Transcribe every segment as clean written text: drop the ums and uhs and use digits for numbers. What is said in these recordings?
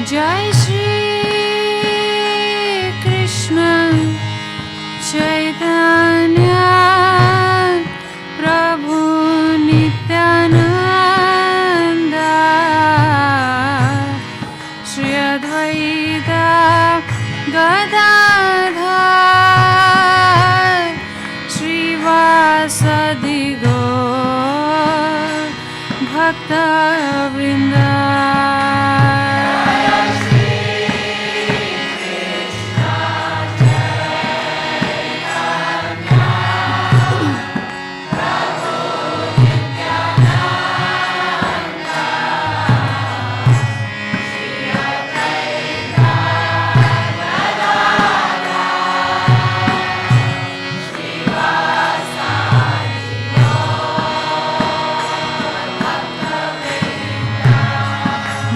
Jai Shri Krishna Chaitanya Prabhu Nityananda Shri Advaita Gadadhar Srivasadi Gaur Bhakta Vrinda.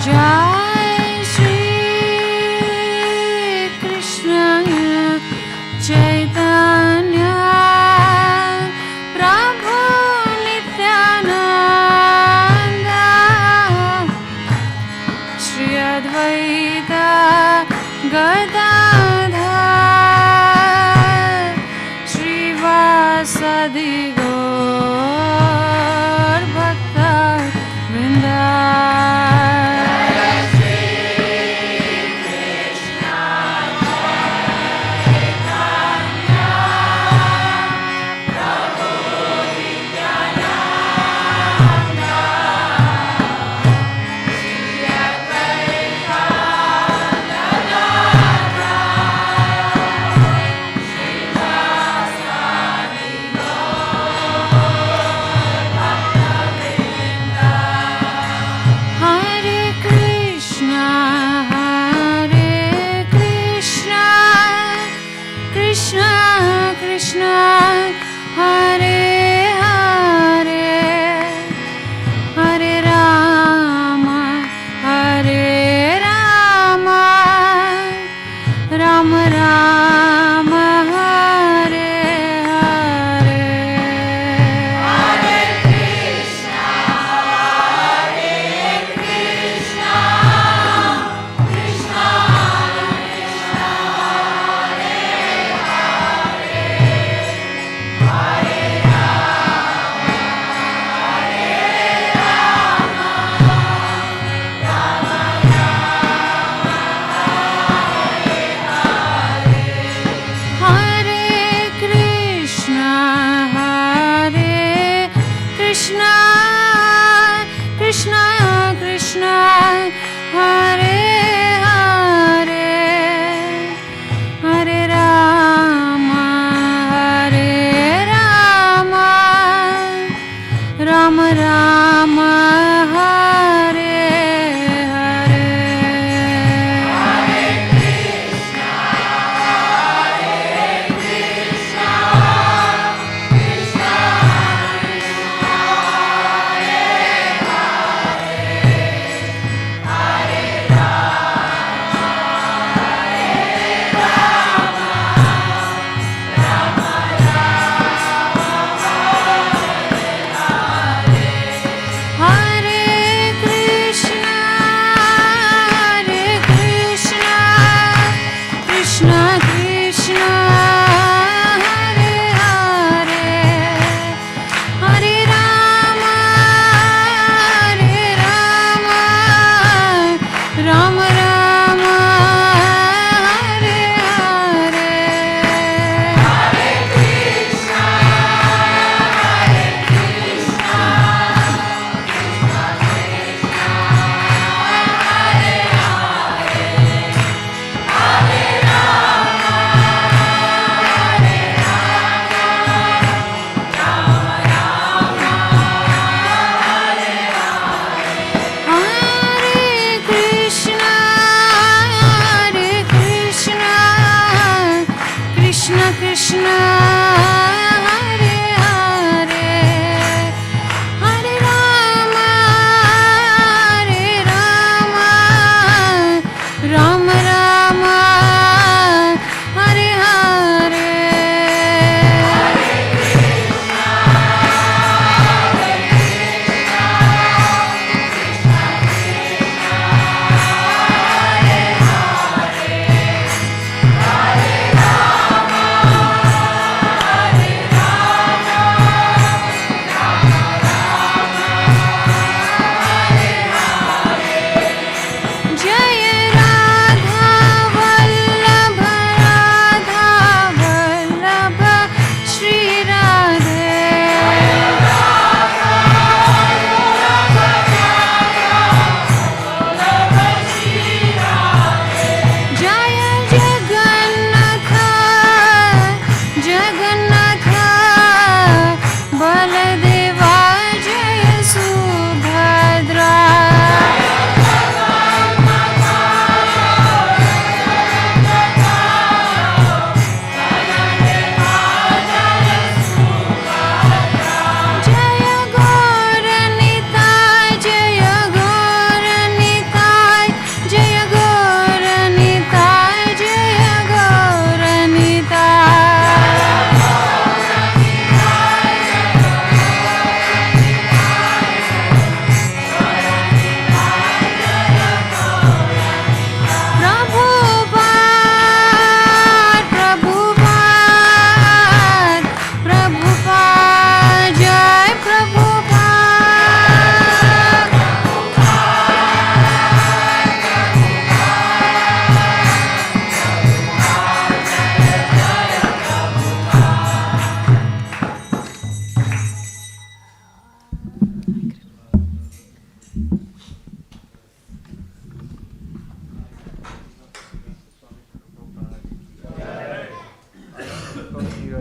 Jai Shri Krishna Chaitanya Prabhu Nityananda Shri Advaita Gadadhar Srivasadi Gaur Bhakta Vrinda.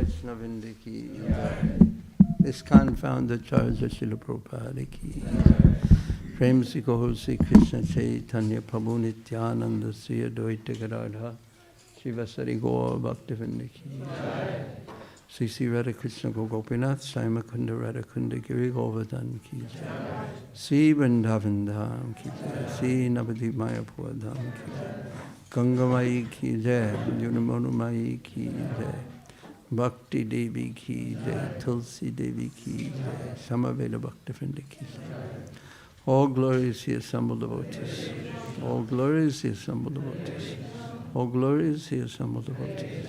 Krishna Vrinda ki jai. ISKCON founder Charja Srila Prabhupada ki jai. Prem Si Kaho Sri Krishna Chaitanya Prabhu Nityananda Sri Advaita Gadadhar Srivasari Gaur Bhaktivinoda ki jai. Sri Sri Radha Krishna Gopinath Saima Kunda Radha Kunda Giri Govardhan ki jai. Sri Vrindavan Dham ki jai. Sri Navadip Mayapur Dham ki jai. Gangamai ki jai. Yunamonumai ki jai. Bhakti Devi ki jai. Tulsi Devi ki jai. Samaveda Bhaktivinoda ki jai. All glories the assembled devotees. All glories the assembled devotees. All glories the assembled devotees.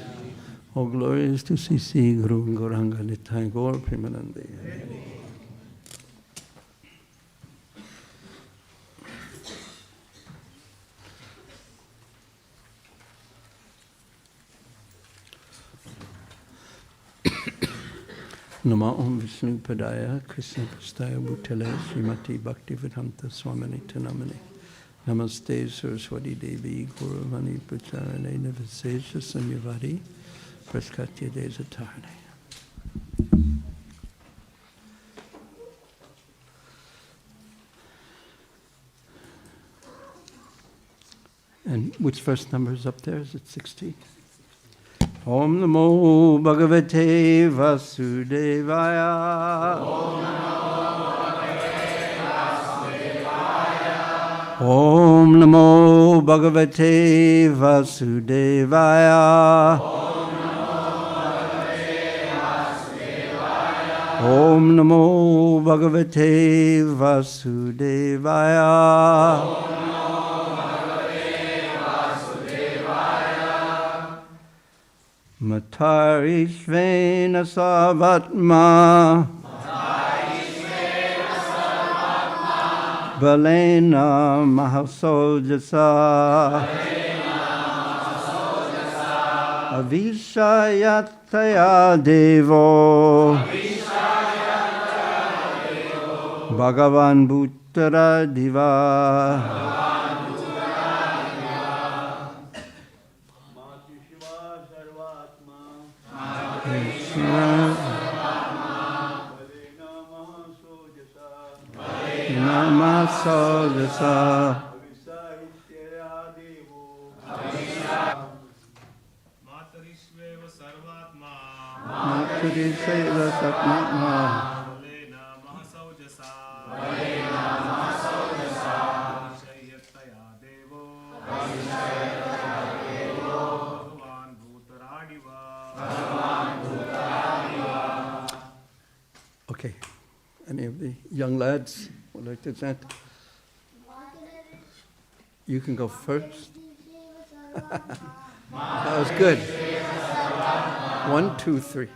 All glories to Sisi Guru Gauranga Nitai Gaur Premanande. Nama Om Vishnu Padaya Krishna Prastaya Bhutale Srimati Bhaktivedanta Swamini Tanamani Namaste Saraswati Devi Guru Vani Pracharane Navasesha Samyavari Praskatya Desatarane. And which verse number is up there? Is it 16? Om Namo Bhagavate Vasudevaya. Om Namo Bhagavate Vasudevaya. Om Namo Bhagavate Vasudevaya. Matarishvena Savatma Balena Mahasojasa Avishayataya Devo Bhagavan Bhuttara Diva. Namasodasa Matarishveva Sarvatma Maturishveva Satmatma Balena Mahasaujasa Vishayataya Devo Bhagavan Bhutaradiva. Okay. Any of the young lads would like to chant? You can go first. That was good. 1, 2, 3.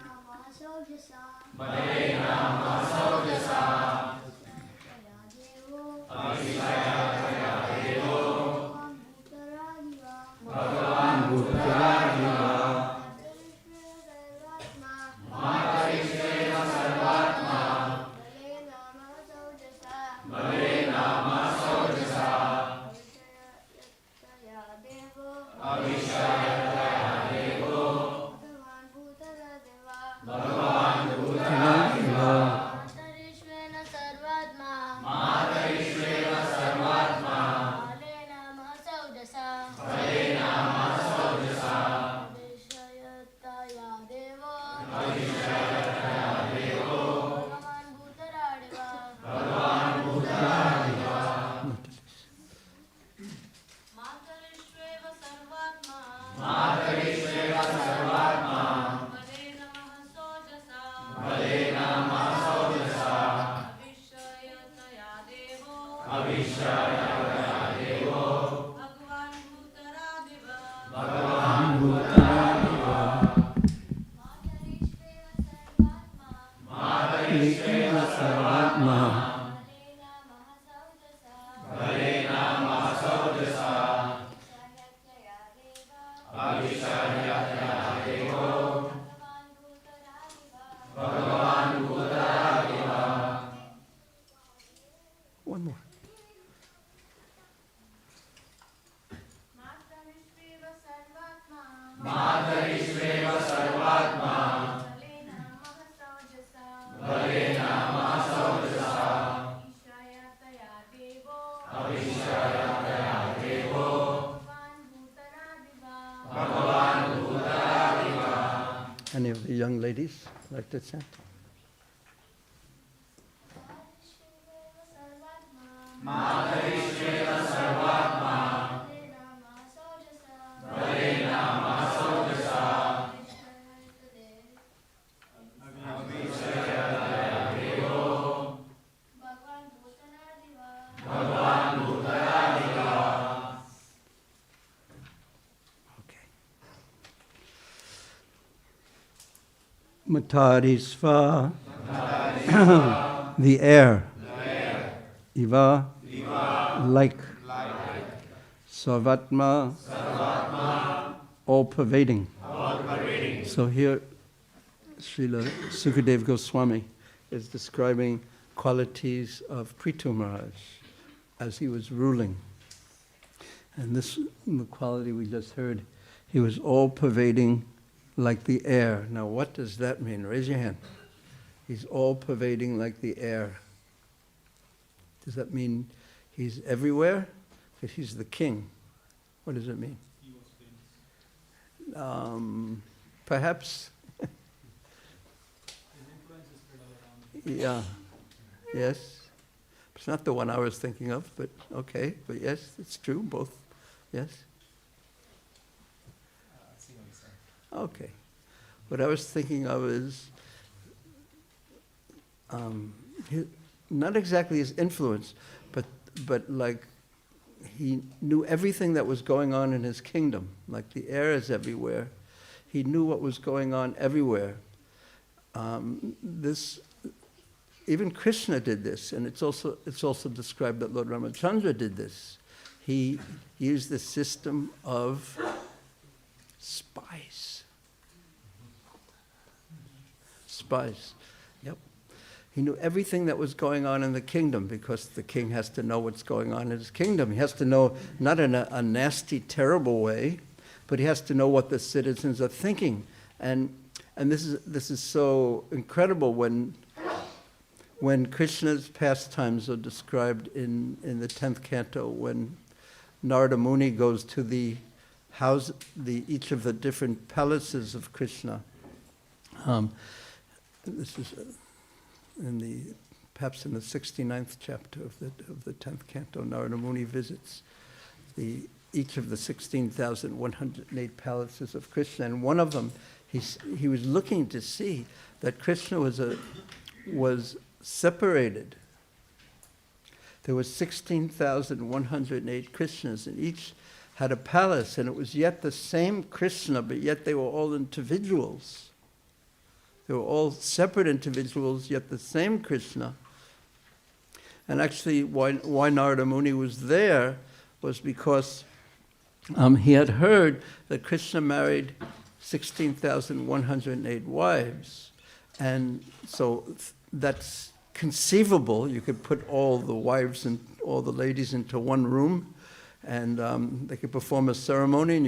of the young ladies like to chant? Matarisva, the air. Iva, like. Sarvatma, all pervading. So here, Srila Sukadeva Goswami is describing qualities of Prithu Maharaj as he was ruling. And this, the quality we just heard, he was all pervading like the air. Now what does that mean? Raise your hand. He's all pervading like the air. Does that mean he's everywhere? Because he's the king. What does it mean? Perhaps. Yeah. Yes. It's not the one I was thinking of, but okay. But yes, it's true. Both. Yes. Okay. What I was thinking of is not exactly his influence, but like he knew everything that was going on in his kingdom. Like the air is everywhere. He knew what was going on everywhere. Even Krishna did this, and it's also described that Lord Ramachandra did this. He used the system of spies. Spies. Yep. He knew everything that was going on in the kingdom because the king has to know what's going on in his kingdom. He has to know, not in a nasty, terrible way, but he has to know what the citizens are thinking. And this is so incredible when Krishna's pastimes are described in the 10th canto, when Narada Muni goes to each of the different palaces of Krishna. This is perhaps in the 69th chapter of the 10th canto. Narada Muni visits each of the 16,108 palaces of Krishna, and one of them he was looking to see that Krishna was separated. There were 16,108 Krishnas, and each had a palace, and it was yet the same Krishna, but yet they were all individuals. They were all separate individuals, yet the same Krishna. And actually, why Narada Muni was there was because he had heard that Krishna married 16,108 wives. And so that's conceivable. You could put all the wives and all the ladies into one room, and they could perform a ceremony, and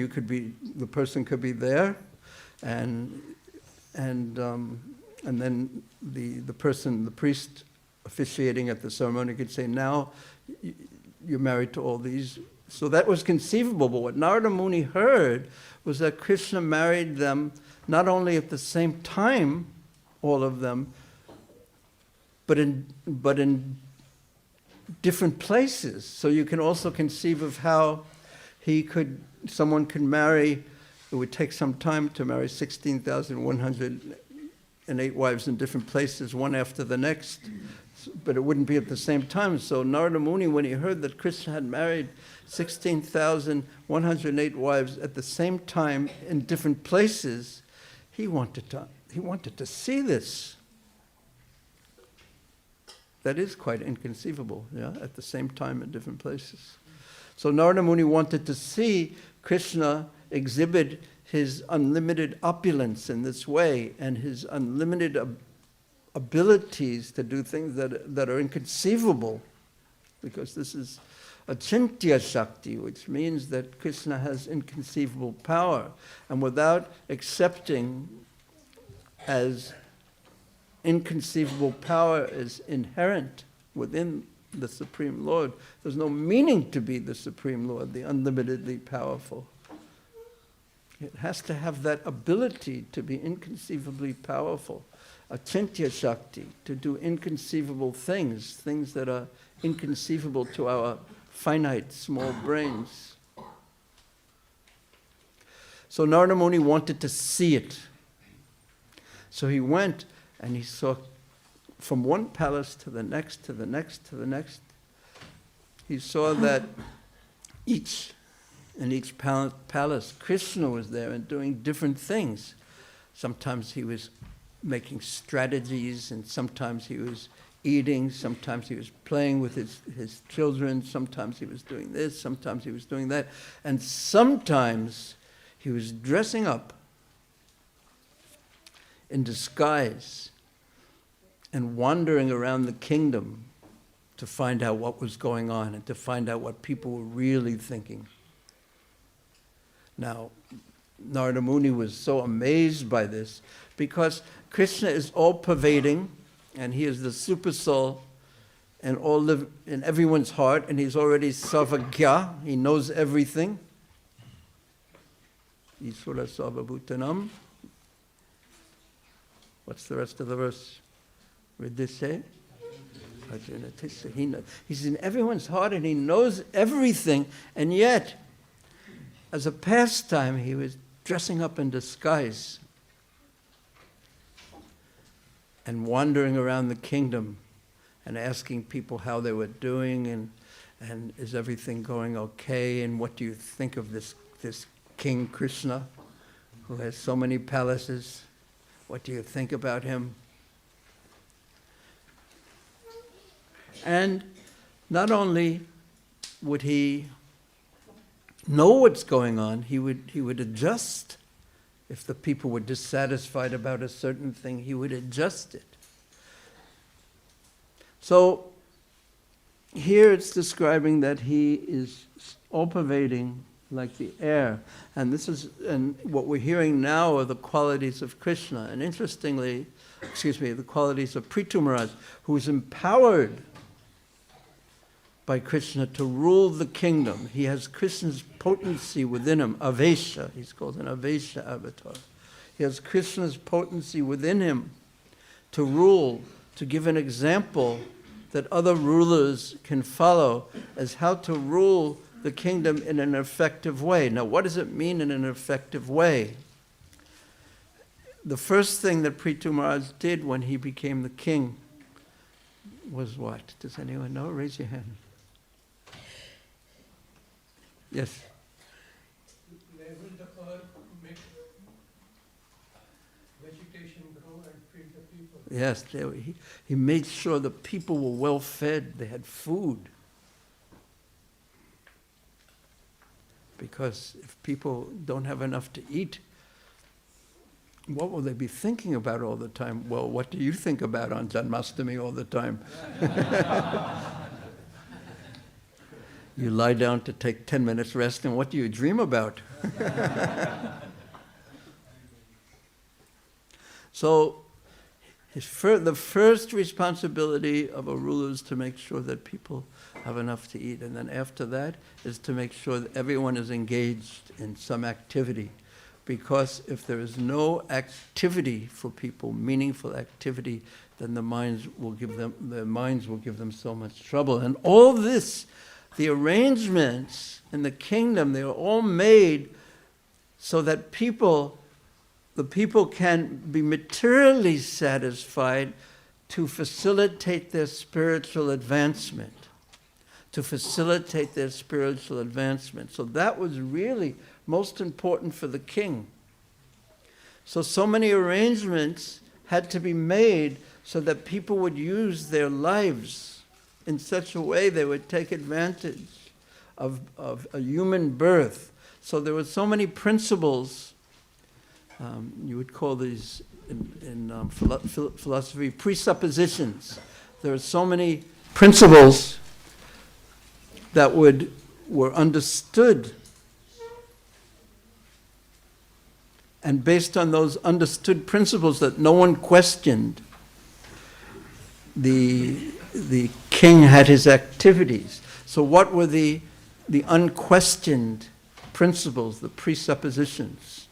the person could be there, and then the priest officiating at the ceremony could say, now you're married to all these. So that was conceivable, but what Narada Muni heard was that Krishna married them not only at the same time, all of them, but in different places. So you can also conceive of how someone could marry. It would take some time to marry 16,108 wives in different places, one after the next, but it wouldn't be at the same time. So Narada Muni, when he heard that Krishna had married 16,108 wives at the same time in different places, he wanted to see this. That is quite inconceivable, yeah, at the same time in different places. So Narada Muni wanted to see Krishna exhibit his unlimited opulence in this way, and his unlimited abilities to do things that are inconceivable, because this is achintya shakti, which means that Krishna has inconceivable power. And without accepting as inconceivable power is inherent within the Supreme Lord, there's no meaning to be the Supreme Lord, the unlimitedly powerful. It has to have that ability to be inconceivably powerful, achintya shakti, to do inconceivable things, things that are inconceivable to our finite, small brains. So Narada Muni wanted to see it. So he went and he saw from one palace to the next, to the next, to the next. He saw that in each palace, Krishna was there and doing different things. Sometimes he was making strategies, and sometimes he was eating, sometimes he was playing with his children, sometimes he was doing this, sometimes he was doing that, and sometimes he was dressing up in disguise and wandering around the kingdom to find out what was going on and to find out what people were really thinking. Now, Narada Muni was so amazed by this because Krishna is all-pervading and he is the super soul and all live in everyone's heart, and he's already Sarvagya, he knows everything. Isura Sarvabhutanam. What's the rest of the verse? Read this say? He's in everyone's heart and he knows everything, and yet, as a pastime, he was dressing up in disguise and wandering around the kingdom and asking people how they were doing and is everything going okay, and what do you think of this King Krishna who has so many palaces? What do you think about him? And not only would he know what's going on, he would adjust. If the people were dissatisfied about a certain thing, he would adjust it. So here it's describing that he is all-pervading like the air. And what we're hearing now are the qualities of Krishna. And interestingly, the qualities of Prithu Maharaj, who is empowered by Krishna to rule the kingdom. He has Krishna's potency within him, Avesha. He's called an Avesha avatar. He has Krishna's potency within him to rule, to give an example that other rulers can follow as how to rule the kingdom in an effective way. Now, what does it mean in an effective way? The first thing that Prithu Maharaj did when he became the king was what? Does anyone know? Raise your hand. Yes. Level the earth, make vegetation grow and feed the people. Yes, he made sure the people were well fed, they had food. Because if people don't have enough to eat, what will they be thinking about all the time? Well, what do you think about on Janmashtami all the time? You lie down to take 10 minutes rest, and what do you dream about? So, the first responsibility of a ruler is to make sure that people have enough to eat. And then after that is to make sure that everyone is engaged in some activity. Because if there is no activity for people, meaningful activity, then the minds will give them so much trouble. And all this, the arrangements in the kingdom, they are all made so that the people can be materially satisfied to facilitate their spiritual advancement. So that was really most important for the king. So many arrangements had to be made so that people would use their lives in such a way they would take advantage of a human birth. So there were so many principles, you would call these in philosophy presuppositions. There are so many principles that were understood. And based on those understood principles that no one questioned, the king had his activities. So what were the unquestioned principles, the presuppositions?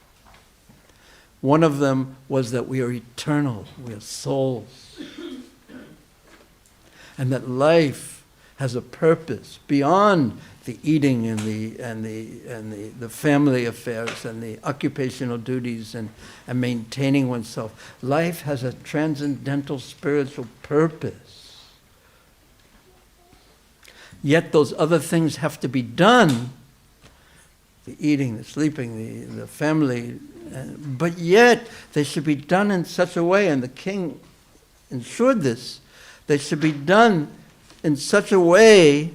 One of them was that we are eternal, we are souls. And that life has a purpose beyond the eating and the family affairs and the occupational duties and maintaining oneself. Life has a transcendental spiritual purpose. Yet those other things have to be done. The eating, the sleeping, the family, but yet they should be done in such a way, and the king ensured this, they should be done in such a way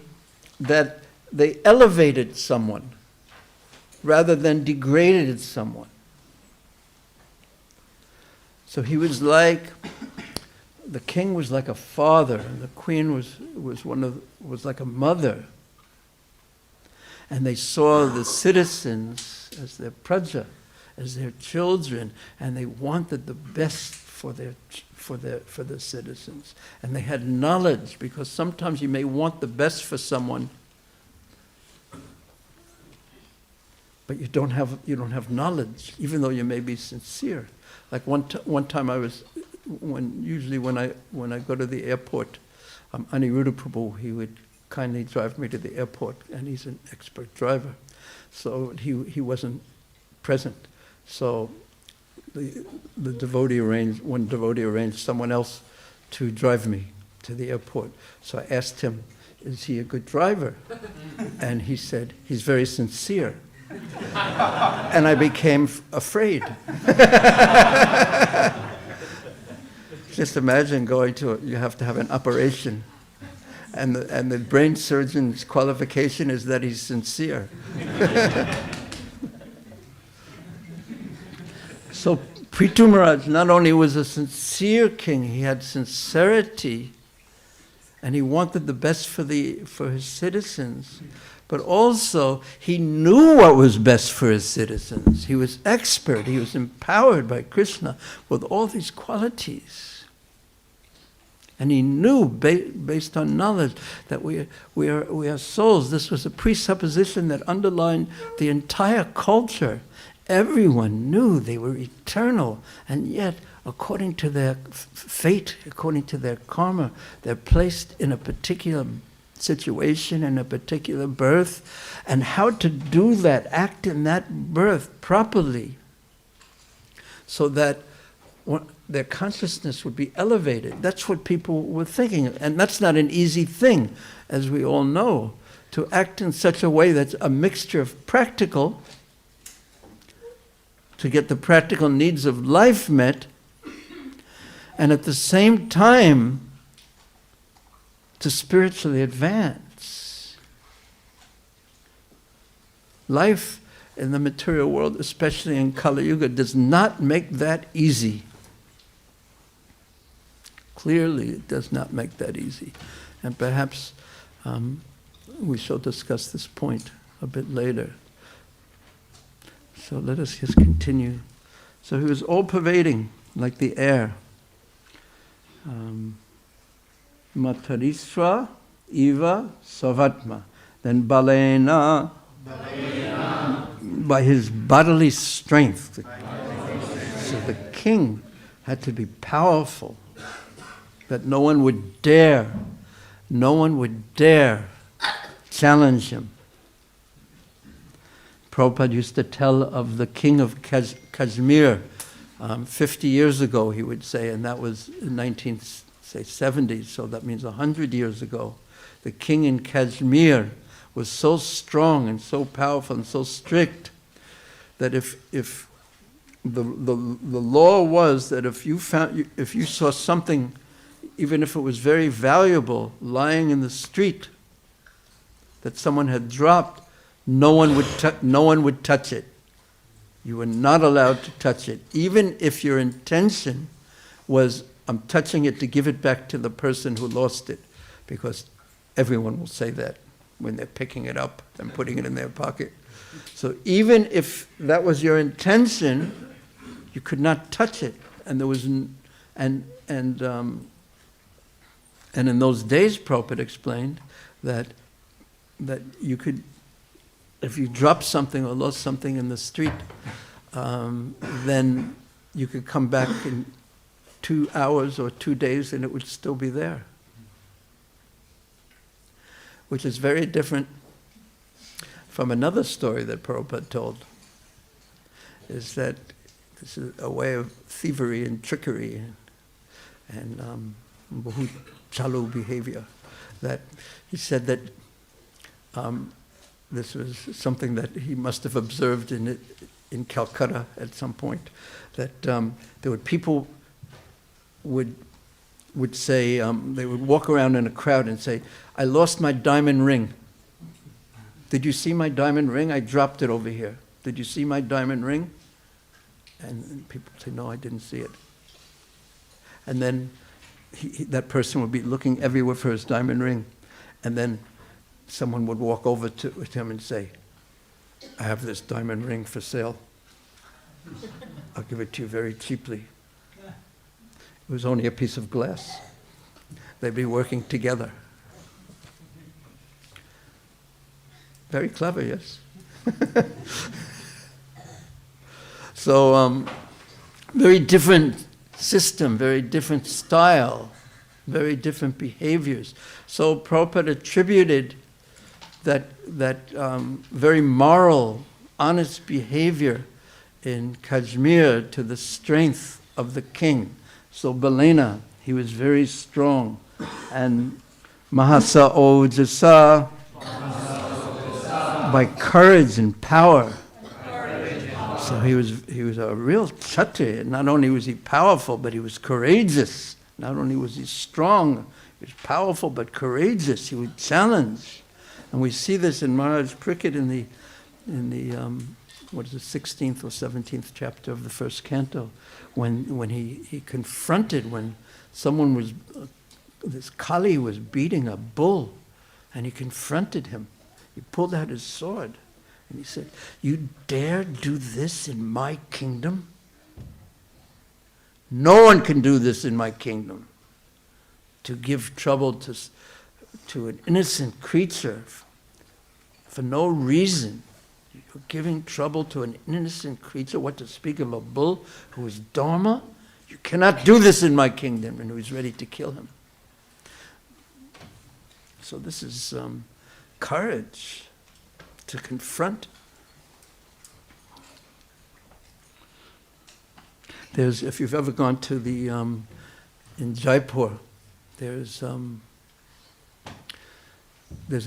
that they elevated someone rather than degraded someone. So he was like, the king was like a father, and the queen was like a mother. And they saw the citizens as their praja, as their children, and they wanted the best for the citizens. And they had knowledge, because sometimes you may want the best for someone, but you don't have knowledge, even though you may be sincere. Like one time usually when I go to the airport, Aniruddha Prabhu, he would kindly drive me to the airport, and he's an expert driver. So he wasn't present. So one devotee arranged someone else to drive me to the airport. So I asked him, is he a good driver? And he said, he's very sincere. And I became afraid. Just imagine you have to have an operation, and the brain surgeon's qualification is that he's sincere. So Prithu Maharaj not only was a sincere king, he had sincerity, and he wanted the best for his citizens, but also he knew what was best for his citizens. He was expert. He was empowered by Krishna with all these qualities. And he knew, based on knowledge, that we are souls. This was a presupposition that underlined the entire culture. Everyone knew they were eternal, and yet, according to their fate, according to their karma, they're placed in a particular situation, in a particular birth, and how to do that, act in that birth properly, so that their consciousness would be elevated. That's what people were thinking, and that's not an easy thing, as we all know, to act in such a way that's a mixture of practical, to get the practical needs of life met, and at the same time to spiritually advance. Life in the material world, especially in Kali Yuga, does not make that easy. Clearly, it does not make that easy. And perhaps we shall discuss this point a bit later. So let us just continue. So he was all-pervading, like the air. Matarisva Iva Savatma. Then Balena, by his bodily strength. So the king had to be powerful, that no one would dare challenge him. Prabhupada used to tell of the king of Kashmir 50 years ago, he would say, and that was in 1970s, so that means 100 years ago. The king in Kashmir was so strong and so powerful and so strict that if the law was that if you saw something, even if it was very valuable, lying in the street that someone had dropped, no one would touch it. You were not allowed to touch it, even if your intention was, I'm touching it to give it back to the person who lost it, because everyone will say that when they're picking it up and putting it in their pocket. So even if that was your intention, you could not touch it, and there was and in those days, Prabhupada explained that you could, if you dropped something or lost something in the street, then you could come back in 2 hours or 2 days and it would still be there. Which is very different from another story that Prabhupada told, is that this is a way of thievery and trickery and bahut chalu behavior. That he said that this was something that he must have observed in Calcutta at some point, that there were people would say, they would walk around in a crowd and say, "I lost my diamond ring. Did you see my diamond ring? I dropped it over here. Did you see my diamond ring?" And people say, "No, I didn't see it." And then that person would be looking everywhere for his diamond ring. And then someone would walk over to him and say, "I have this diamond ring for sale. I'll give it to you very cheaply." It was only a piece of glass. They'd be working together. Very clever, yes? So, very different system, very different style, very different behaviors. So Prabhupada attributed that very moral, honest behavior in Kashmir to the strength of the king. So Balena, he was very strong. And Mahasa Ojasa, by courage and power. So he was a real Kshatriya. Not only was he powerful, but he was courageous. Not only was he strong, he was powerful but courageous. He would challenge. And we see this in Maharaj Parikshit in the 16th or 17th chapter of the first canto, when he confronted, when someone was, this Kali was beating a bull, and he confronted him. He pulled out his sword, and he said, "You dare do this in my kingdom? No one can do this in my kingdom. To give trouble to an innocent creature for no reason. You're giving trouble to an innocent creature, what to speak of a bull who is Dharma? You cannot do this in my kingdom," and he was ready to kill him. So this is courage to confront. If you've ever gone to in Jaipur, there's a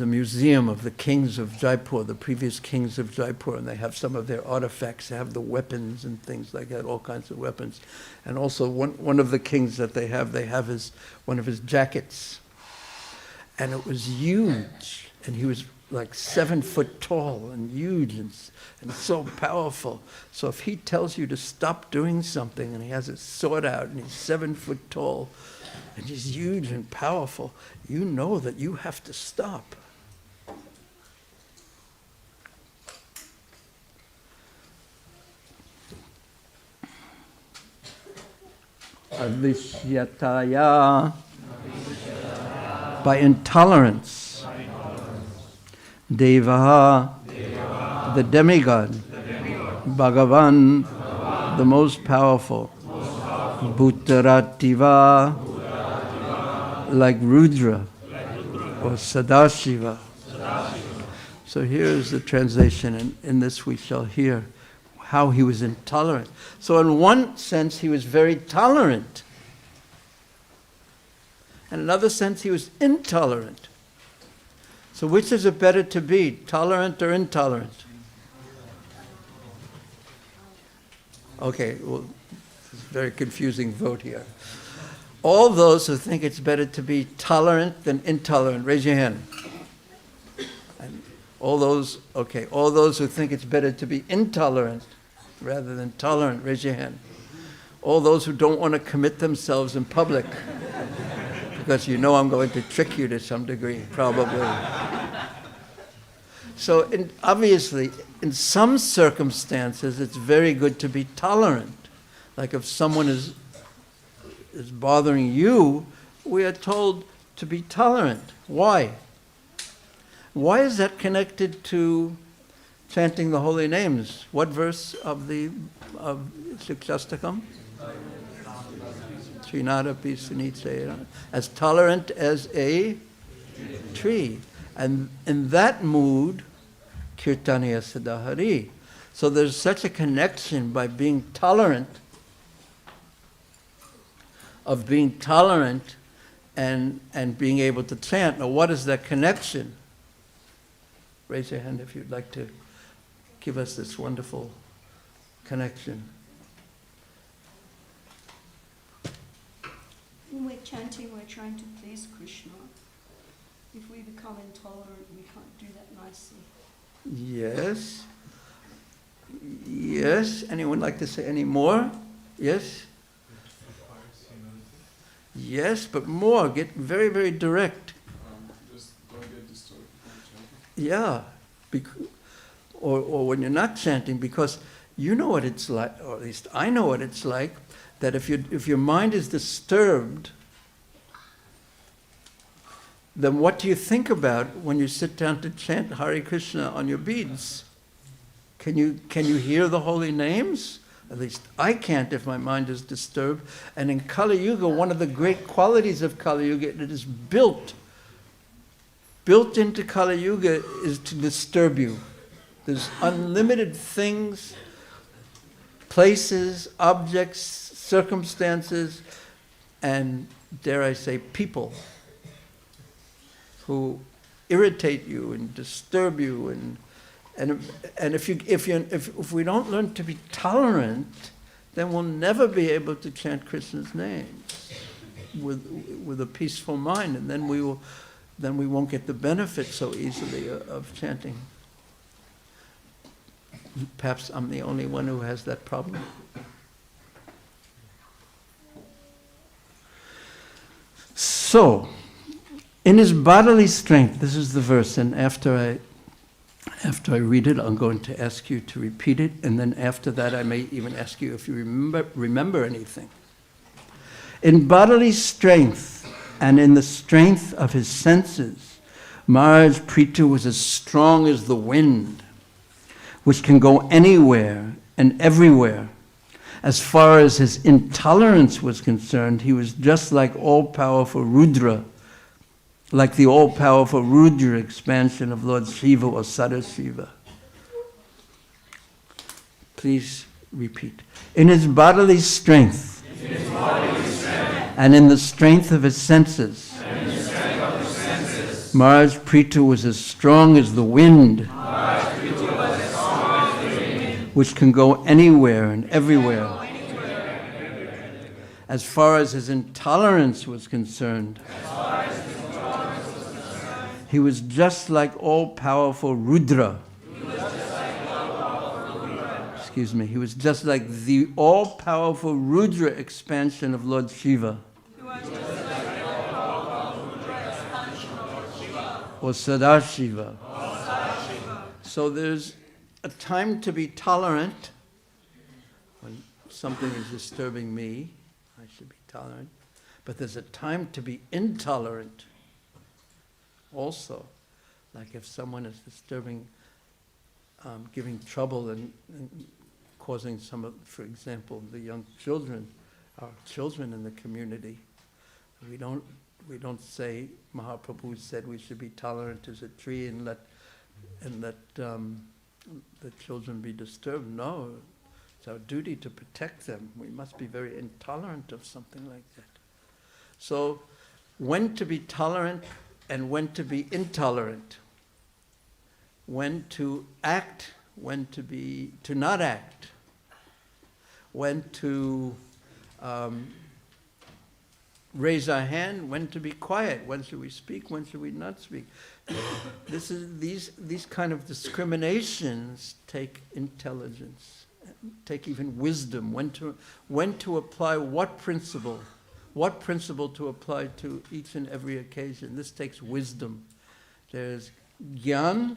museum of the kings of Jaipur, the previous kings of Jaipur, and they have some of their artifacts. They have the weapons and things like that, all kinds of weapons. And also one of the kings that they have one of his jackets. And it was huge. And he was like 7 foot tall and huge and so powerful. So if he tells you to stop doing something and he has his sword out and he's 7 foot tall and he's huge and powerful, you know that you have to stop. Avishyataya, by intolerance. Devaha, the demigod. Bhagavan, the most powerful. Bhuttarativa, like Rudra or Sadashiva. So here is the translation, and in this we shall hear how he was intolerant. So in one sense he was very tolerant. In another sense he was intolerant. So which is it better to be, tolerant or intolerant? Okay, well, it's a very confusing vote here. All those who think it's better to be tolerant than intolerant, raise your hand. And all those who think it's better to be intolerant rather than tolerant, raise your hand. All those who don't want to commit themselves in public, because you know I'm going to trick you to some degree, probably. So obviously, in some circumstances, it's very good to be tolerant. Like if someone is bothering you, we are told to be tolerant. Why? Why is that connected to chanting the holy names? What verse of Shikshastakam? Trinadapi Sunitera, as tolerant as a tree. And in that mood, Kirtaniya Sadahari. So there's such a connection by being tolerant, of being tolerant and being able to chant. Now what is that connection? Raise your hand if you'd like to give us this wonderful connection. When we're chanting, we're trying to please Krishna. If we become intolerant, we can't do that nicely. Yes. Yes. Anyone like to say any more? Yes? Yes, but more. Get very, very direct. Just don't get disturbed. Yeah. Or when you're not chanting, because you know what it's like, or at least I know what it's like, that if your mind is disturbed, then what do you think about when you sit down to chant Hare Krishna on your beads? Can you hear the holy names? At least I can't if my mind is disturbed. And in Kali Yuga, one of the great qualities of Kali Yuga, it is built into Kali Yuga is to disturb you. There's unlimited things, places, objects, circumstances, and dare I say, people who irritate you and disturb you, and if we don't learn to be tolerant, then we'll never be able to chant Krishna's names with a peaceful mind, and then we won't get the benefit so easily of chanting. Perhaps I'm the only one who has that problem. So, in his bodily strength, this is the verse, and after I read it, I'm going to ask you to repeat it, and then after that I may even ask you if you remember anything. In bodily strength and in the strength of his senses, Maharaj Prithu was as strong as the wind, which can go anywhere and everywhere. As far as his intolerance was concerned, he was just like all-powerful Rudra, like the all-powerful Rudra expansion of Lord Shiva or Sadashiva. Please repeat. In his bodily strength, and in the strength of his senses, Maharaj Prithu was as strong as the wind, which can go anywhere and everywhere. As far as his intolerance was concerned, he was just like all-powerful Rudra. Excuse me, he was just like the all-powerful Rudra expansion of Lord Shiva. Or Sadashiva. So there's a time to be tolerant. When something is disturbing me, I should be tolerant. But there's a time to be intolerant also. Like if someone is disturbing, giving trouble and causing some of, for example, the young children, our children in the community. We don't say, Mahaprabhu said we should be tolerant as a tree and let the children be disturbed. No, it's our duty to protect them. We must be very intolerant of something like that. So, when to be tolerant and when to be intolerant. When to act, when to not act. When to raise our hand, when to be quiet, when should we speak, when should we not speak. These kind of discriminations take intelligence, take even wisdom, when to apply what principle to apply to each and every occasion. This takes wisdom. There's gyan,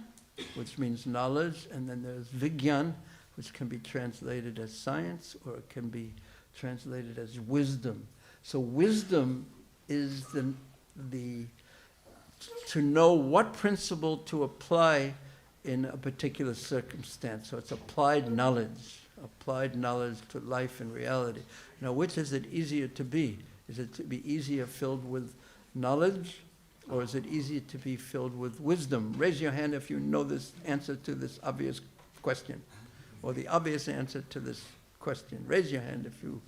which means knowledge, and then there's vigyan, which can be translated as science, or it can be translated as wisdom. So wisdom is the to know what principle to apply in a particular circumstance. So it's applied knowledge, applied knowledge to life and reality. Now, which is it easier to be? Is it to be easier filled with knowledge, or is it easier to be filled with wisdom? Raise your hand if you know this answer to this obvious question, or the obvious answer to this question. Raise your hand if you...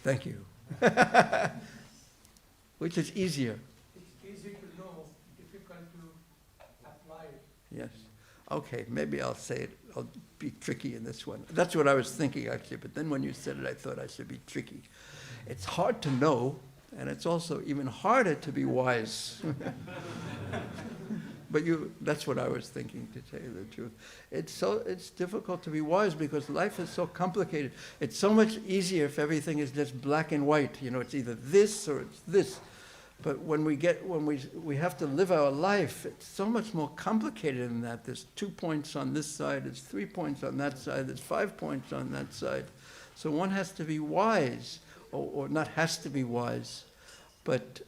Thank you. Which is easier? It's easy to know, difficult to apply it. Yes. Okay, maybe I'll say it. I'll be tricky in this one. That's what I was thinking, actually, but then when you said it, I thought I should be tricky. It's hard to know, and it's also even harder to be wise. But that's what I was thinking, to tell you the truth. It's difficult to be wise because life is so complicated. It's so much easier if everything is just black and white. You know, it's either this or it's this. But when we have to live our life, it's so much more complicated than that. There's 2 points on this side, there's 3 points on that side, there's 5 points on that side. So one has to be wise, or not has to be wise, but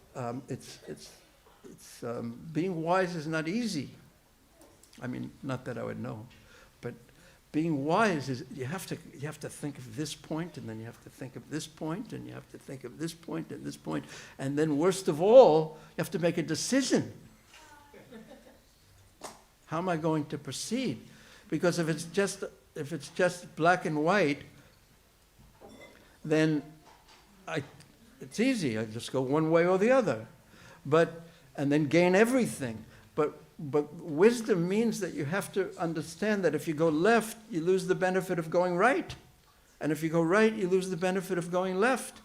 being wise is not easy. I mean, not that I would know, but being wise is you have to think of this point, and then you have to think of this point, and you have to think of this point and this point, and then worst of all, you have to make a decision. How am I going to proceed? Because if it's just black and white, then it's easy. I just go one way or the other, and then gain everything. But wisdom means that you have to understand that if you go left, you lose the benefit of going right. And if you go right, you lose the benefit of going left.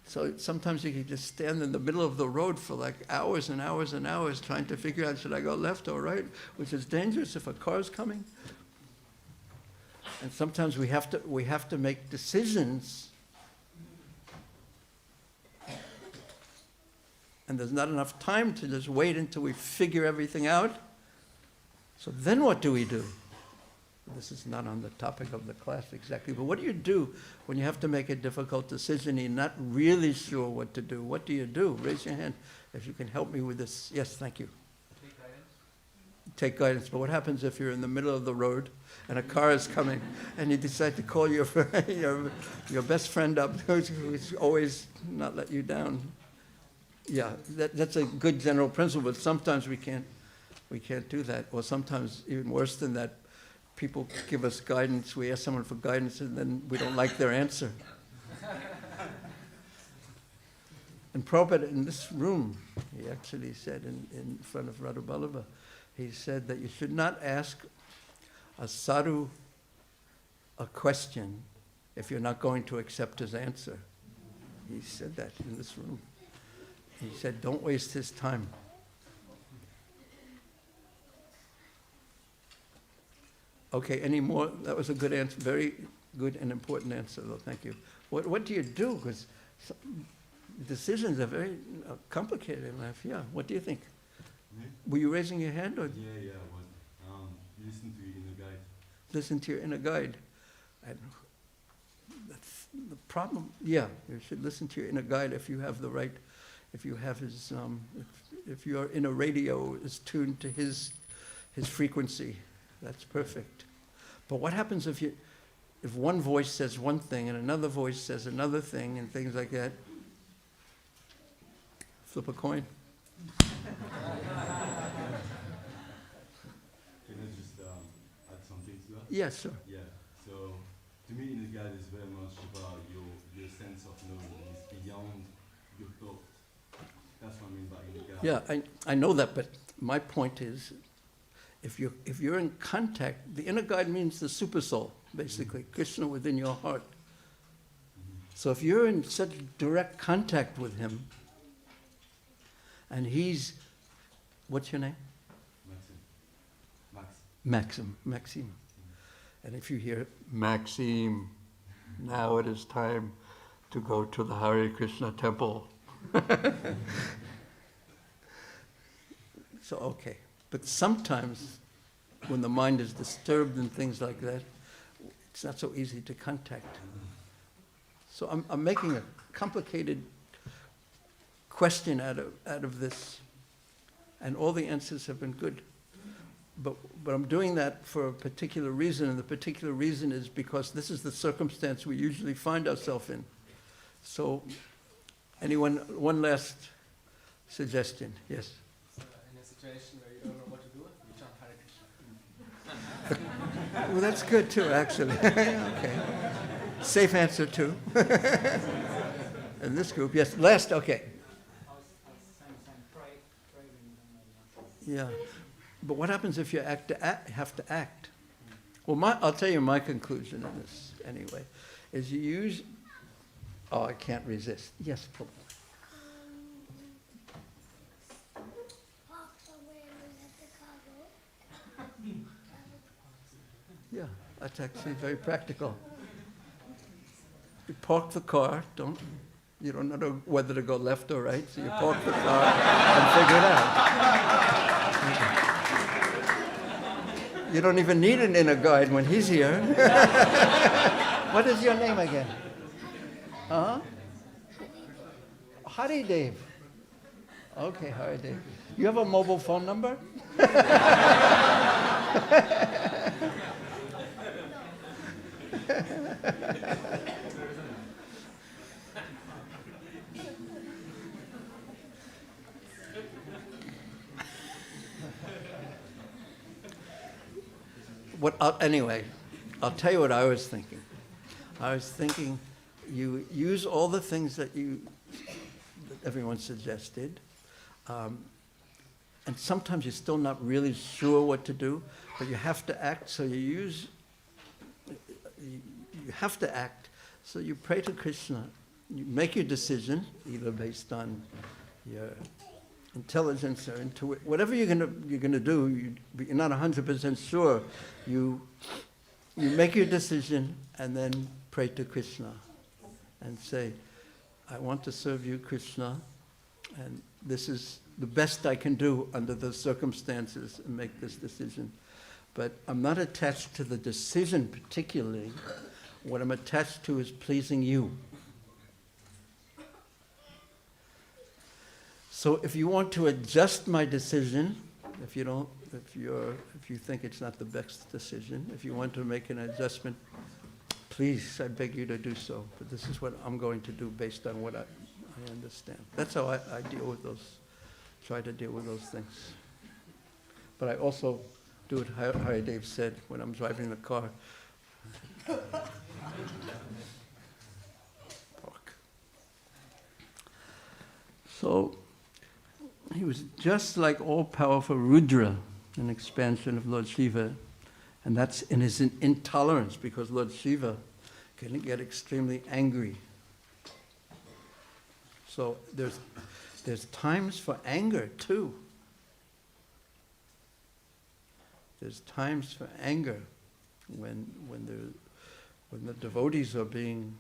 So sometimes you can just stand in the middle of the road for like hours and hours and hours trying to figure out, should I go left or right, which is dangerous if a car's coming. And sometimes we have to make decisions, and there's not enough time to just wait until we figure everything out. So then what do we do? This is not on the topic of the class exactly, but what do you do when you have to make a difficult decision and you're not really sure what to do? What do you do? Raise your hand if you can help me with this. Yes, thank you. Take guidance. Take guidance. But what happens if you're in the middle of the road and a car is coming and you decide to call your best friend up who's always not let you down? Yeah, that's a good general principle, but sometimes we can't do that. Or sometimes, even worse than that, people give us guidance, we ask someone for guidance, and then we don't like their answer. And Prabhupada, in this room, he actually said in front of Radha Ballabha, he said that you should not ask a sadhu a question if you're not going to accept his answer. He said that in this room. He said, don't waste his time. Okay, any more? That was a good answer, very good and important answer, though, thank you. What do you do? Because decisions are very complicated in life. Yeah, what do you think? Me? Were you raising your hand? Or Yeah, I was. Listen to your inner guide. listen to your inner guide. And that's the problem. Yeah, you should listen to your inner guide if you have the right, if you have his, if your inner radio is tuned to his frequency. That's perfect. But what happens if one voice says one thing and another voice says another thing and things like that? Flip a coin. Can I just add something to that? Yes, sir. Yeah. So to me, inner guide is very much about your sense of knowing. It's beyond your thought. That's what I mean by inner guide. Yeah, I know that, but my point is, if you're in contact, the inner guide means the super soul, basically, Krishna within your heart. So if you're in such direct contact with him, and he's, what's your name? Maxim. And if you hear, Maxim, now it is time to go to the Hare Krishna temple. So, okay. But sometimes, when the mind is disturbed and things like that, it's not so easy to contact. So I'm making a complicated question out of this, and all the answers have been good. but I'm doing that for a particular reason, and the particular reason is because this is the circumstance we usually find ourselves in. So, anyone, one last suggestion? Yes? So in a situation where you don't know what to do, you chant Hare Krishna. Well, that's good too, actually. Okay. Safe answer too. In this group, yes. Last, okay. Yeah. But what happens if you have to act? Well, I'll tell you my conclusion in this anyway, is you use, oh, I can't resist. Yes, Prabhu. Yeah, that's actually very practical. You park the car, you don't know whether to go left or right, so you park the car and figure it out. You don't even need an inner guide when he's here. What is your name again? Huh? Hari Dev. Okay, Hari Dev. You have a mobile phone number? Anyway, I'll tell you what I was thinking. I was thinking you use all the things that everyone suggested, and sometimes you're still not really sure what to do, but you have to act, so you have to act, so you pray to Krishna, you make your decision, either based on your intelligence or whatever you're gonna do, you're not 100% sure. You make your decision and then pray to Krishna and say, I want to serve you, Krishna, and this is the best I can do under the circumstances, and make this decision. But I'm not attached to the decision particularly. What I'm attached to is pleasing you. So if you want to adjust my decision, if you think it's not the best decision, if you want to make an adjustment, please, I beg you to do so. But this is what I'm going to do based on what I understand. That's how I deal with try to deal with those things. But I also do what Hari Dev said when I'm driving the car. Park. So, he was just like all-powerful Rudra, an expansion of Lord Shiva. And that's in his intolerance, because Lord Shiva can get extremely angry. So there's times for anger too. There's times for anger when the devotees are being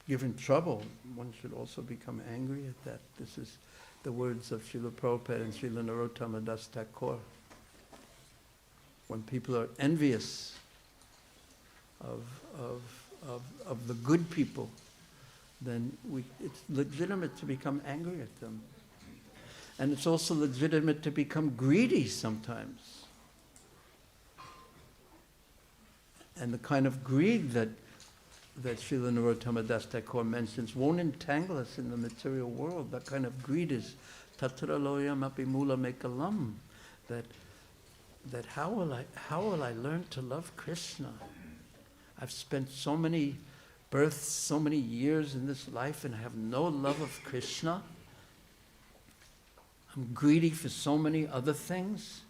given trouble. One should also become angry at that. This is the words of Srila Prabhupada and Srila Narottama Das Thakur. When people are envious of the good people, then it's legitimate to become angry at them. And it's also legitimate to become greedy sometimes. And the kind of greed that Srila Narottama Das Thakur mentions won't entangle us in the material world. That kind of greed is tatra loyam api mula mekalam. That how will I learn to love Krishna? I've spent so many births, so many years in this life, and I have no love of Krishna. I'm greedy for so many other things.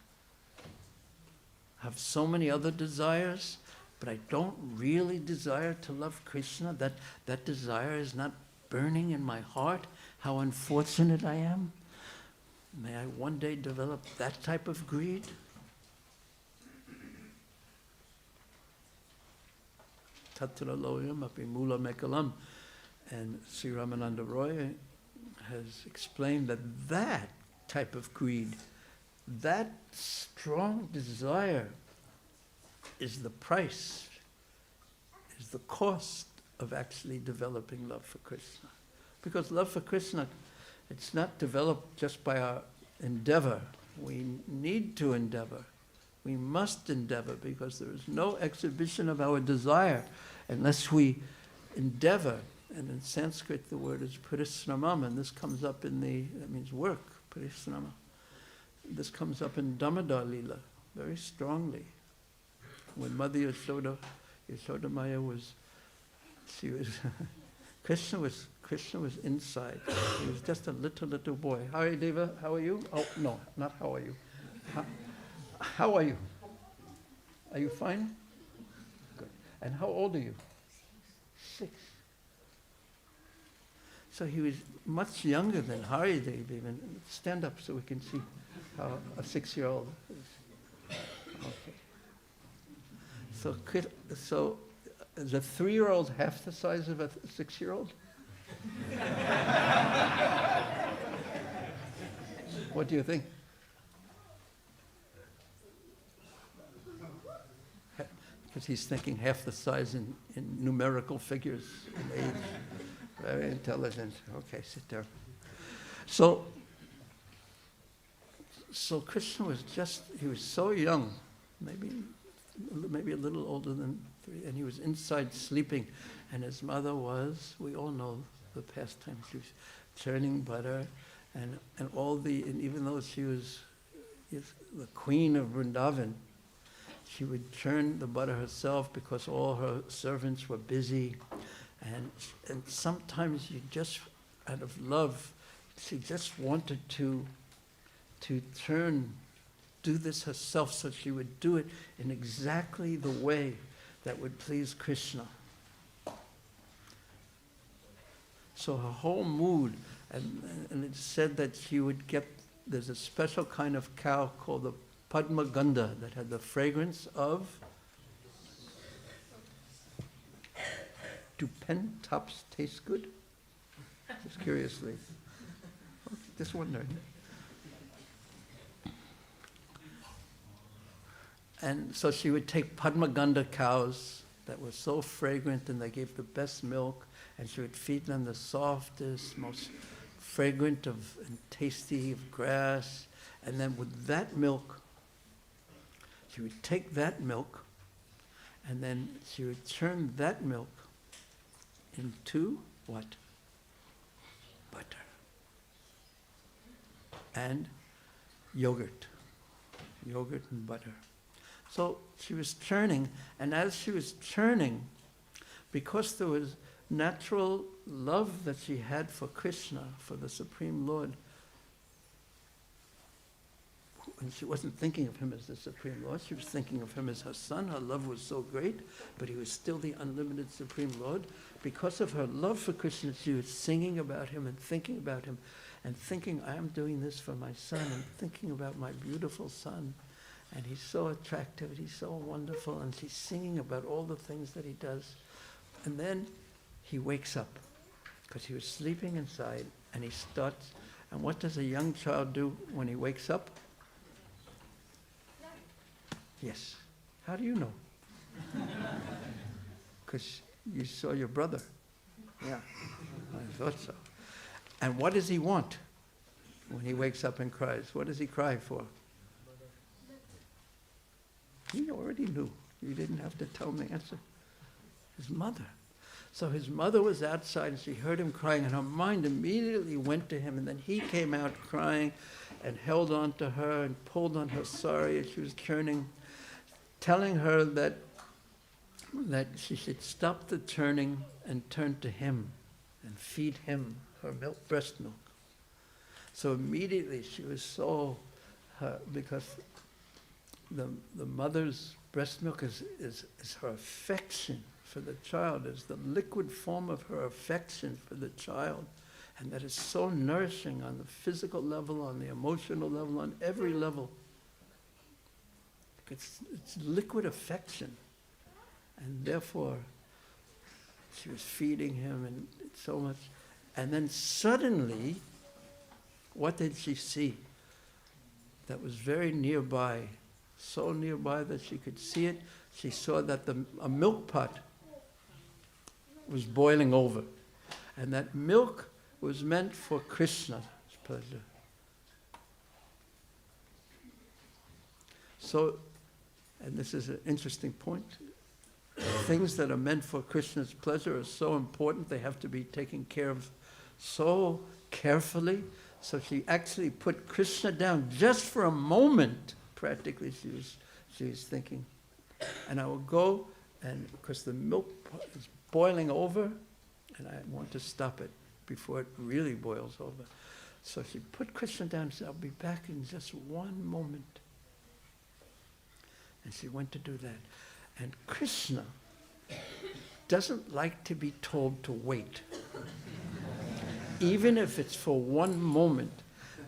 I have so many other desires, but I don't really desire to love Krishna. That desire is not burning in my heart. How unfortunate I am. May I one day develop that type of greed? Tatra loyam api mula mekalam. And Sri Ramananda Roy has explained that type of greed, that strong desire, is the price, is the cost of actually developing love for Krishna. Because love for Krishna, it's not developed just by our endeavor. We need to endeavor. We must endeavor, because there is no exhibition of our desire unless we endeavor. And in Sanskrit the word is parisramam, and this comes up in that means work, parisrama. This comes up in Damodar Lila very strongly. When Mother Yashoda Maya was Krishna was inside. He was just a little boy. Hi Deva, how are you? Oh no, not how are you. How are you? Are you fine? Good. And how old are you? 6. So he was much younger than Hari Dev even. Stand up so we can see how a 6-year-old is. Okay. So is a 3-year-old half the size of a 6-year-old? What do you think? Because he's thinking half the size in numerical figures in age. Very intelligent. Okay, sit there. So Krishna was he was so young, maybe a little older than 3, and he was inside sleeping, and his mother was, we all know the pastime, she was churning butter, and even though she was the queen of Vrindavan, she would churn the butter herself because all her servants were busy. And sometimes you just, out of love, she just wanted to do this herself, so she would do it in exactly the way that would please Krishna. So her whole mood, and it's said that she would there's a special kind of cow called the Padma Gandha that had the fragrance of. Do pen tops taste good? Just curiously. Just wondering. And so she would take Padma Gandha cows that were so fragrant and they gave the best milk, and she would feed them the softest, most fragrant and tasty of grass. And then with that milk, she would take that milk, and then she would churn that milk into what? Butter. And yogurt. Yogurt and butter. So she was churning, and as she was churning, because there was natural love that she had for Krishna, for the Supreme Lord, and she wasn't thinking of him as the Supreme Lord, she was thinking of him as her son. Her love was so great, but he was still the unlimited Supreme Lord. Because of her love for Krishna, she was singing about him and thinking about him, and thinking, I am doing this for my son, and thinking about my beautiful son. And he's so attractive, and he's so wonderful, and she's singing about all the things that he does. And then he wakes up, because he was sleeping inside, and he starts, and what does a young child do when he wakes up? Yes. How do you know? Because you saw your brother. Yeah, I thought so. And what does he want when he wakes up and cries? What does he cry for? He already knew. You didn't have to tell him the answer. His mother. So his mother was outside, and she heard him crying, and her mind immediately went to him, and then he came out crying and held on to her and pulled on her sari as she was churning, telling her that she should stop the churning and turn to him and feed him her milk, breast milk. So immediately she was so, because the mother's breast milk is her affection for the child, is the liquid form of her affection for the child. And that is so nourishing on the physical level, on the emotional level, on every level. It's liquid affection. And therefore, she was feeding him and so much. And then suddenly, what did she see? That was very nearby, so nearby that she could see it. She saw that a milk pot was boiling over. And that milk was meant for Krishna's pleasure. So and this is an interesting point, things that are meant for Krishna's pleasure are so important, they have to be taken care of so carefully. So she actually put Krishna down just for a moment, practically she was thinking. And I will go, and because the milk is boiling over, and I want to stop it before it really boils over. So she put Krishna down and said, I'll be back in just one moment. And she went to do that. And Krishna doesn't like to be told to wait, even if it's for one moment.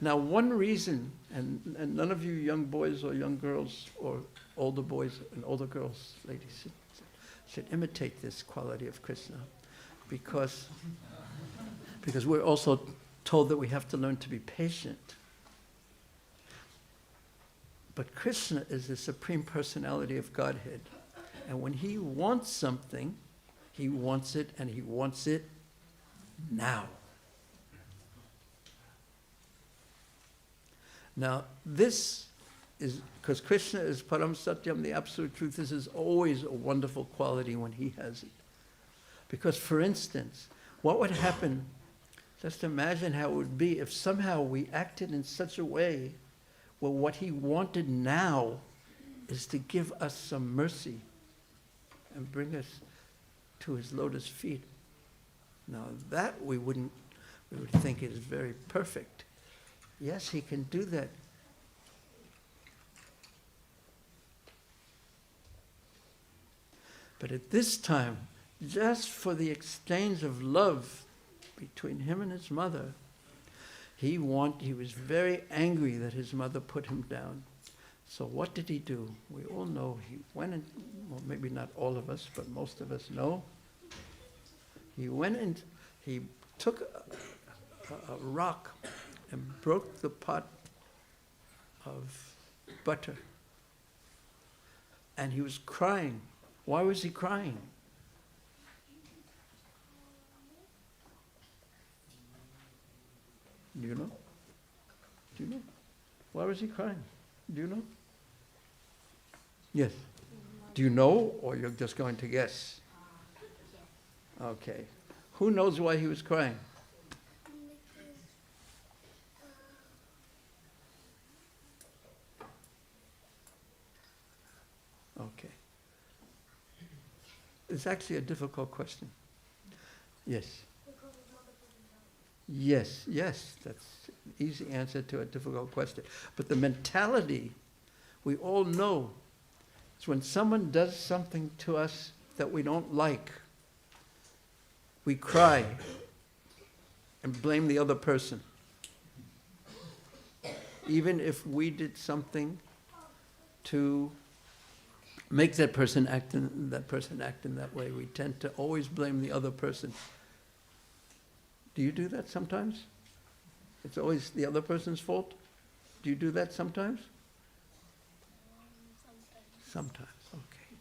Now, one reason, and none of you young boys or young girls or older boys and older girls, ladies, should imitate this quality of Krishna, because we're also told that we have to learn to be patient. But Krishna is the Supreme Personality of Godhead. And when he wants something, he wants it, and he wants it now. Now, this is, because Krishna is Param Satyam, the absolute truth, this is always a wonderful quality when he has it. Because, for instance, what would happen, just imagine how it would be if somehow we acted in such a way where what he wanted now is to give us some mercy and bring us to his lotus feet. Now that we would think is very perfect. Yes, he can do that. But at this time, just for the exchange of love between him and his mother, he was very angry that his mother put him down. So what did he do? We all know he went and, well, maybe not all of us, but most of us know. He went and he took a rock and broke the pot of butter. And he was crying. Why was he crying? Do you know? Do you know? Why was he crying? Do you know? Yes. Do you know, or you're just going to guess? Okay. Who knows why he was crying? Okay. It's actually a difficult question. Yes. Yes, that's an easy answer to a difficult question. But the mentality, we all know, is when someone does something to us that we don't like, we cry and blame the other person. Even if we did something to make that person act in that way, we tend to always blame the other person. Do you do that sometimes? It's always the other person's fault? Do you do that sometimes? Sometimes, okay.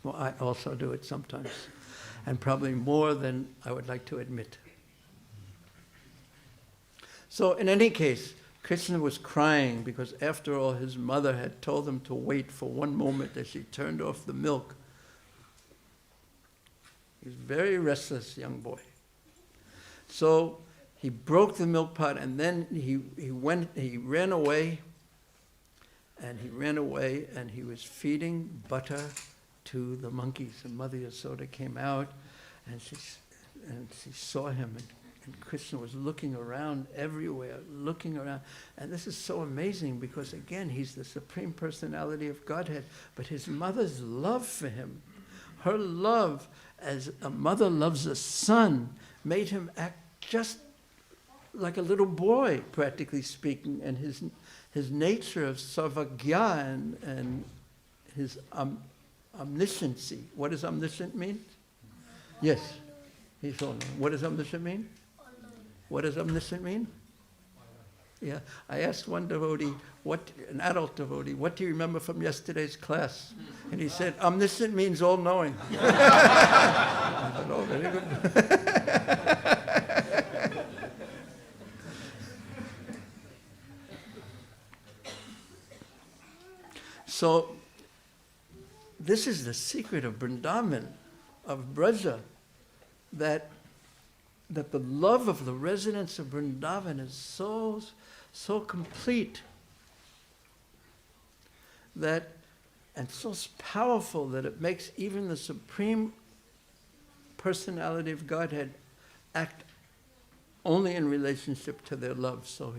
Well, I also do it sometimes, and probably more than I would like to admit. So in any case, Krishna was crying because after all his mother had told him to wait for one moment as she turned off the milk. He was a very restless young boy. So he broke the milk pot, and then he ran away, and he was feeding butter to the monkeys. And Mother Yasoda came out, and she saw him, and Krishna was looking around everywhere, looking around. And this is so amazing because, again, he's the Supreme Personality of Godhead, but his mother's love for him, her love as a mother loves a son, made him act just like a little boy, practically speaking, and his nature of sarvagya and his omnisciency. What does omniscient mean? Yes, he's all knowing. What does omniscient mean? What does omniscient mean? Yeah, I asked one devotee, an adult devotee, what do you remember from yesterday's class? And he said, omniscient means all-knowing. I said, oh, very good. So this is the secret of Vrindavan, of Braja, that the love of the residents of Vrindavan is so complete that, and so powerful that it makes even the Supreme Personality of Godhead act only in relationship to their love. So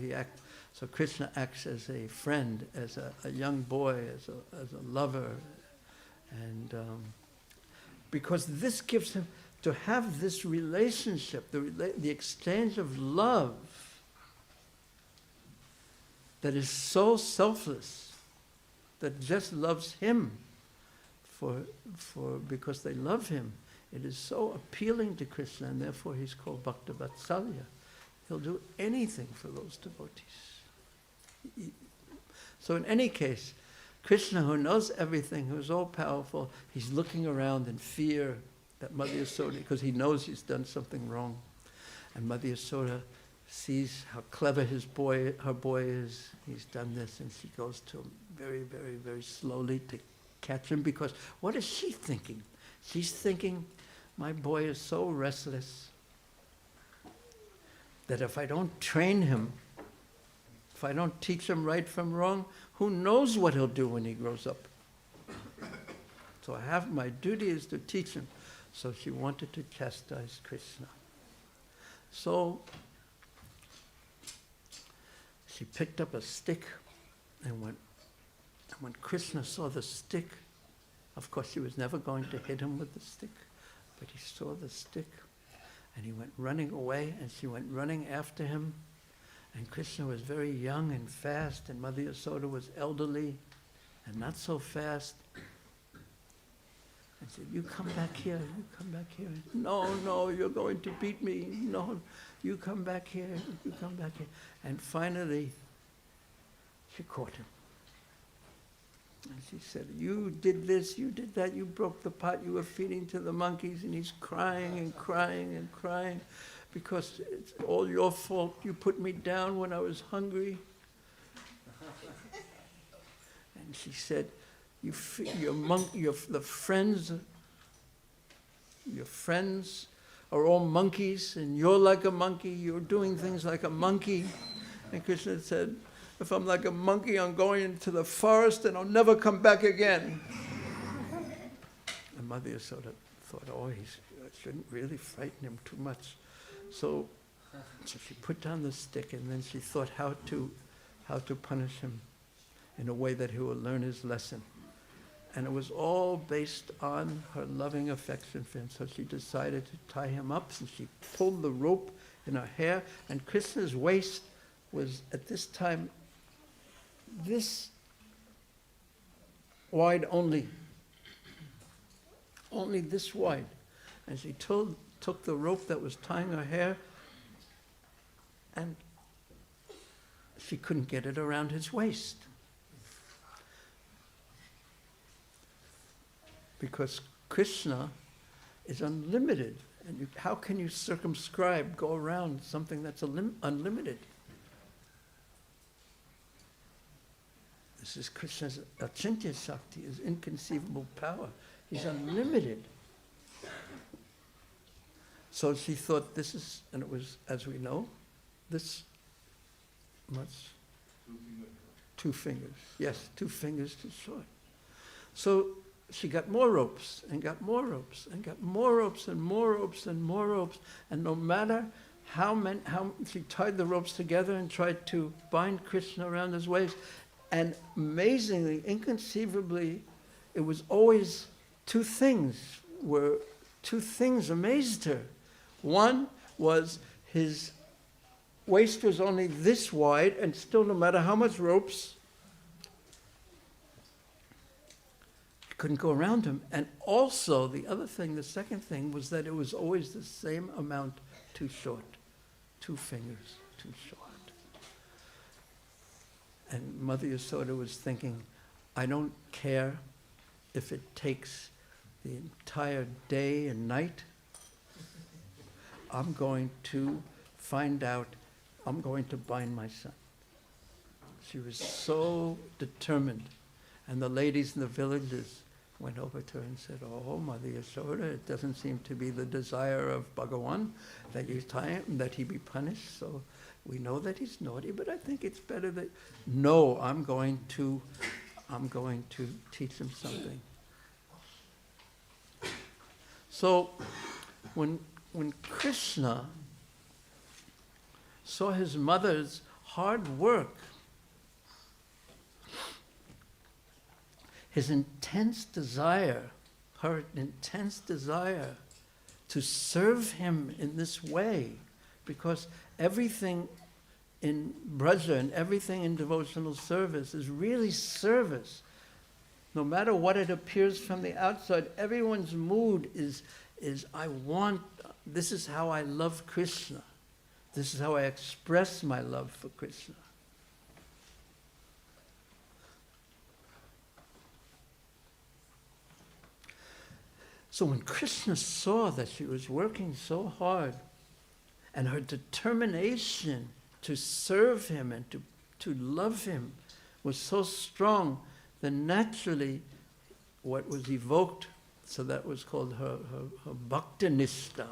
Krishna acts as a friend, as a young boy, as a lover, and because this gives him to have this relationship, the exchange of love that is so selfless, that just loves him because they love him. It is so appealing to Krishna, and therefore he's called Bhakta Vatsalya. He'll do anything for those devotees. So in any case, Krishna, who knows everything, who is all-powerful, he's looking around in fear that Mother Yasoda, because he knows he's done something wrong. And Mother Yasoda sees how clever her boy is. He's done this, and she goes to him very, very, very slowly to catch him, because what is she thinking? She's thinking, my boy is so restless that if I don't train him, if I don't teach him right from wrong, who knows what he'll do when he grows up? So my duty is to teach him. So she wanted to chastise Krishna. So she picked up a stick, and when Krishna saw the stick, of course she was never going to hit him with the stick, but he saw the stick, and he went running away, and she went running after him. And Krishna was very young and fast, and Mother Yasoda was elderly and not so fast. And said, you come back here, you come back here. No, you're going to beat me. No, you come back here, you come back here. And finally, she caught him. And she said, you did this, you did that, you broke the pot you were feeding to the monkeys. And he's crying and crying and crying, because it's all your fault. You put me down when I was hungry. And she said, your friends are all monkeys, and you're like a monkey. You're doing things like a monkey. And Krishna said, if I'm like a monkey, I'm going into the forest and I'll never come back again. And Mother Yasoda thought, I shouldn't really frighten him too much. So she put down the stick, and then she thought how to punish him in a way that he will learn his lesson. And it was all based on her loving affection for him. So she decided to tie him up, and she pulled the rope in her hair, and Krishna's waist was at this time this wide only this wide. And she took the rope that was tying her hair, and she couldn't get it around his waist. Because Krishna is unlimited. And how can you go around something that's unlimited? This is Krishna's Achintya Shakti, his inconceivable power. He's unlimited. So she thought and it was, as we know, this much. 2 fingers. Yes, 2 fingers too short. So she got more ropes, and got more ropes, and got more ropes, and more ropes, and more ropes. And no matter how she tied the ropes together and tried to bind Krishna around his waist. And amazingly, inconceivably, it was always 2 things amazed her. One was his waist was only this wide, and still no matter how much ropes, you couldn't go around him. And also the second thing was that it was always the same amount too short. 2 fingers too short. And Mother Yasoda was thinking, I don't care if it takes the entire day and night. I'm going to find out, I'm going to bind my son. She was so determined. And the ladies in the villages went over to her and said, "Oh, Mother Yashoda, it doesn't seem to be the desire of Bhagawan that you tie him, that he be punished. So we know that he's naughty, but I think it's better that, no, I'm going to teach him something." So when Krishna saw his mother's hard work, his intense desire, her intense desire to serve him in this way, because everything in Braja and everything in devotional service is really service. No matter what it appears from the outside, everyone's mood is this is how I love Krishna. This is how I express my love for Krishna. So when Krishna saw that she was working so hard and her determination to serve him and to love him was so strong, then naturally what was evoked, so that was called her bhaktinishta,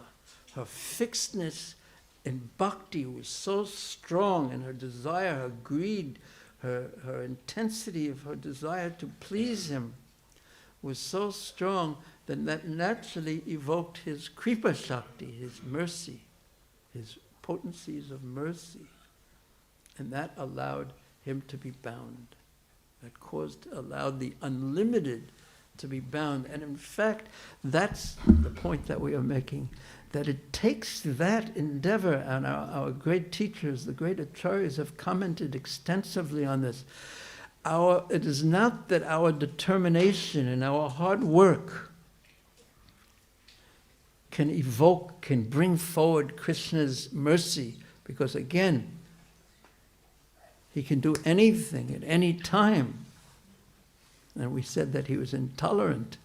her fixedness in bhakti was so strong, and her desire, her greed, her intensity of her desire to please him was so strong that naturally evoked his kripa shakti, his mercy, his potencies of mercy. And that allowed him to be bound. That allowed the unlimited to be bound. And in fact, that's the point that we are making, that it takes that endeavor, and our great teachers, the great acharyas have commented extensively on this. It is not that our determination and our hard work can bring forward Krishna's mercy, because again, he can do anything at any time. And we said that he was intolerant.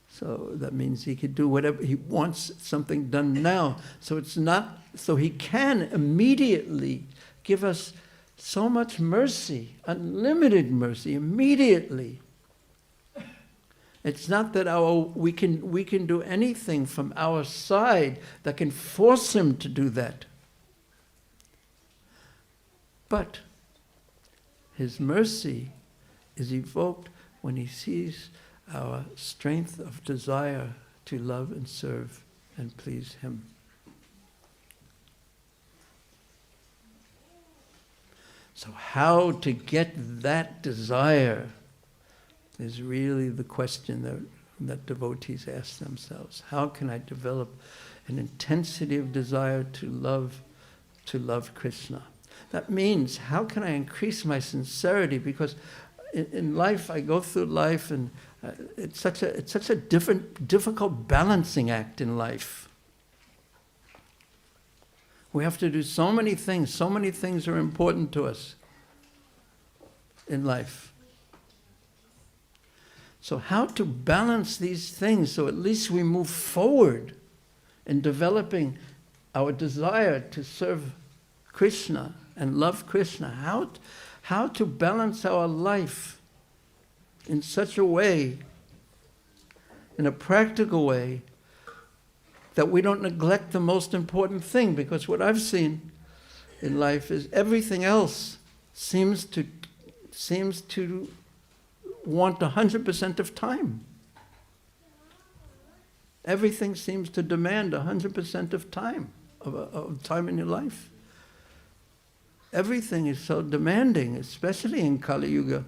So that means he could do whatever he wants, something done now. So he can immediately give us so much mercy, unlimited mercy, immediately. It's not that we can do anything from our side that can force him to do that. But his mercy is evoked when he sees our strength of desire to love and serve and please him. So how to get that desire is really the question that devotees ask themselves. How can I develop an intensity of desire to love Krishna? That means, how can I increase my sincerity? Because in life, I go through life, and it's such a difficult balancing act in life. We have to do so many things. So many things are important to us in life. So how to balance these things so at least we move forward in developing our desire to serve Krishna and love Krishna. How to balance our life in such a way, in a practical way, that we don't neglect the most important thing. Because what I've seen in life is everything else seems to want 100% of time. Everything seems to demand 100% of time, of time in your life. Everything is so demanding, especially in Kali Yuga,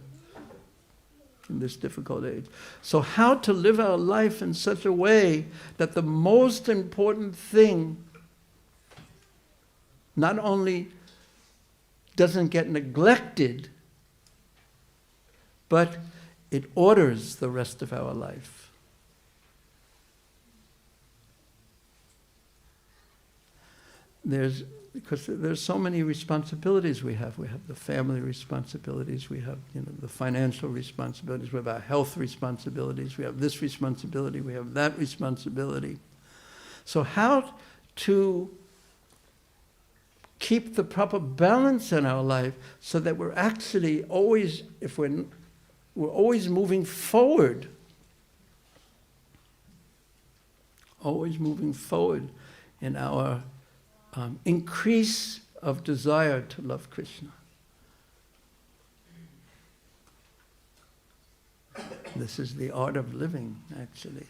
in this difficult age. So how to live our life in such a way that the most important thing not only doesn't get neglected, but it orders the rest of our life. Because there's so many responsibilities we have. We have the family responsibilities, we have the financial responsibilities, we have our health responsibilities, we have this responsibility, we have that responsibility. So how to keep the proper balance in our life so that we're actually always, we're always moving forward always moving forward in our increase of desire to love Krishna. This is the art of living, actually.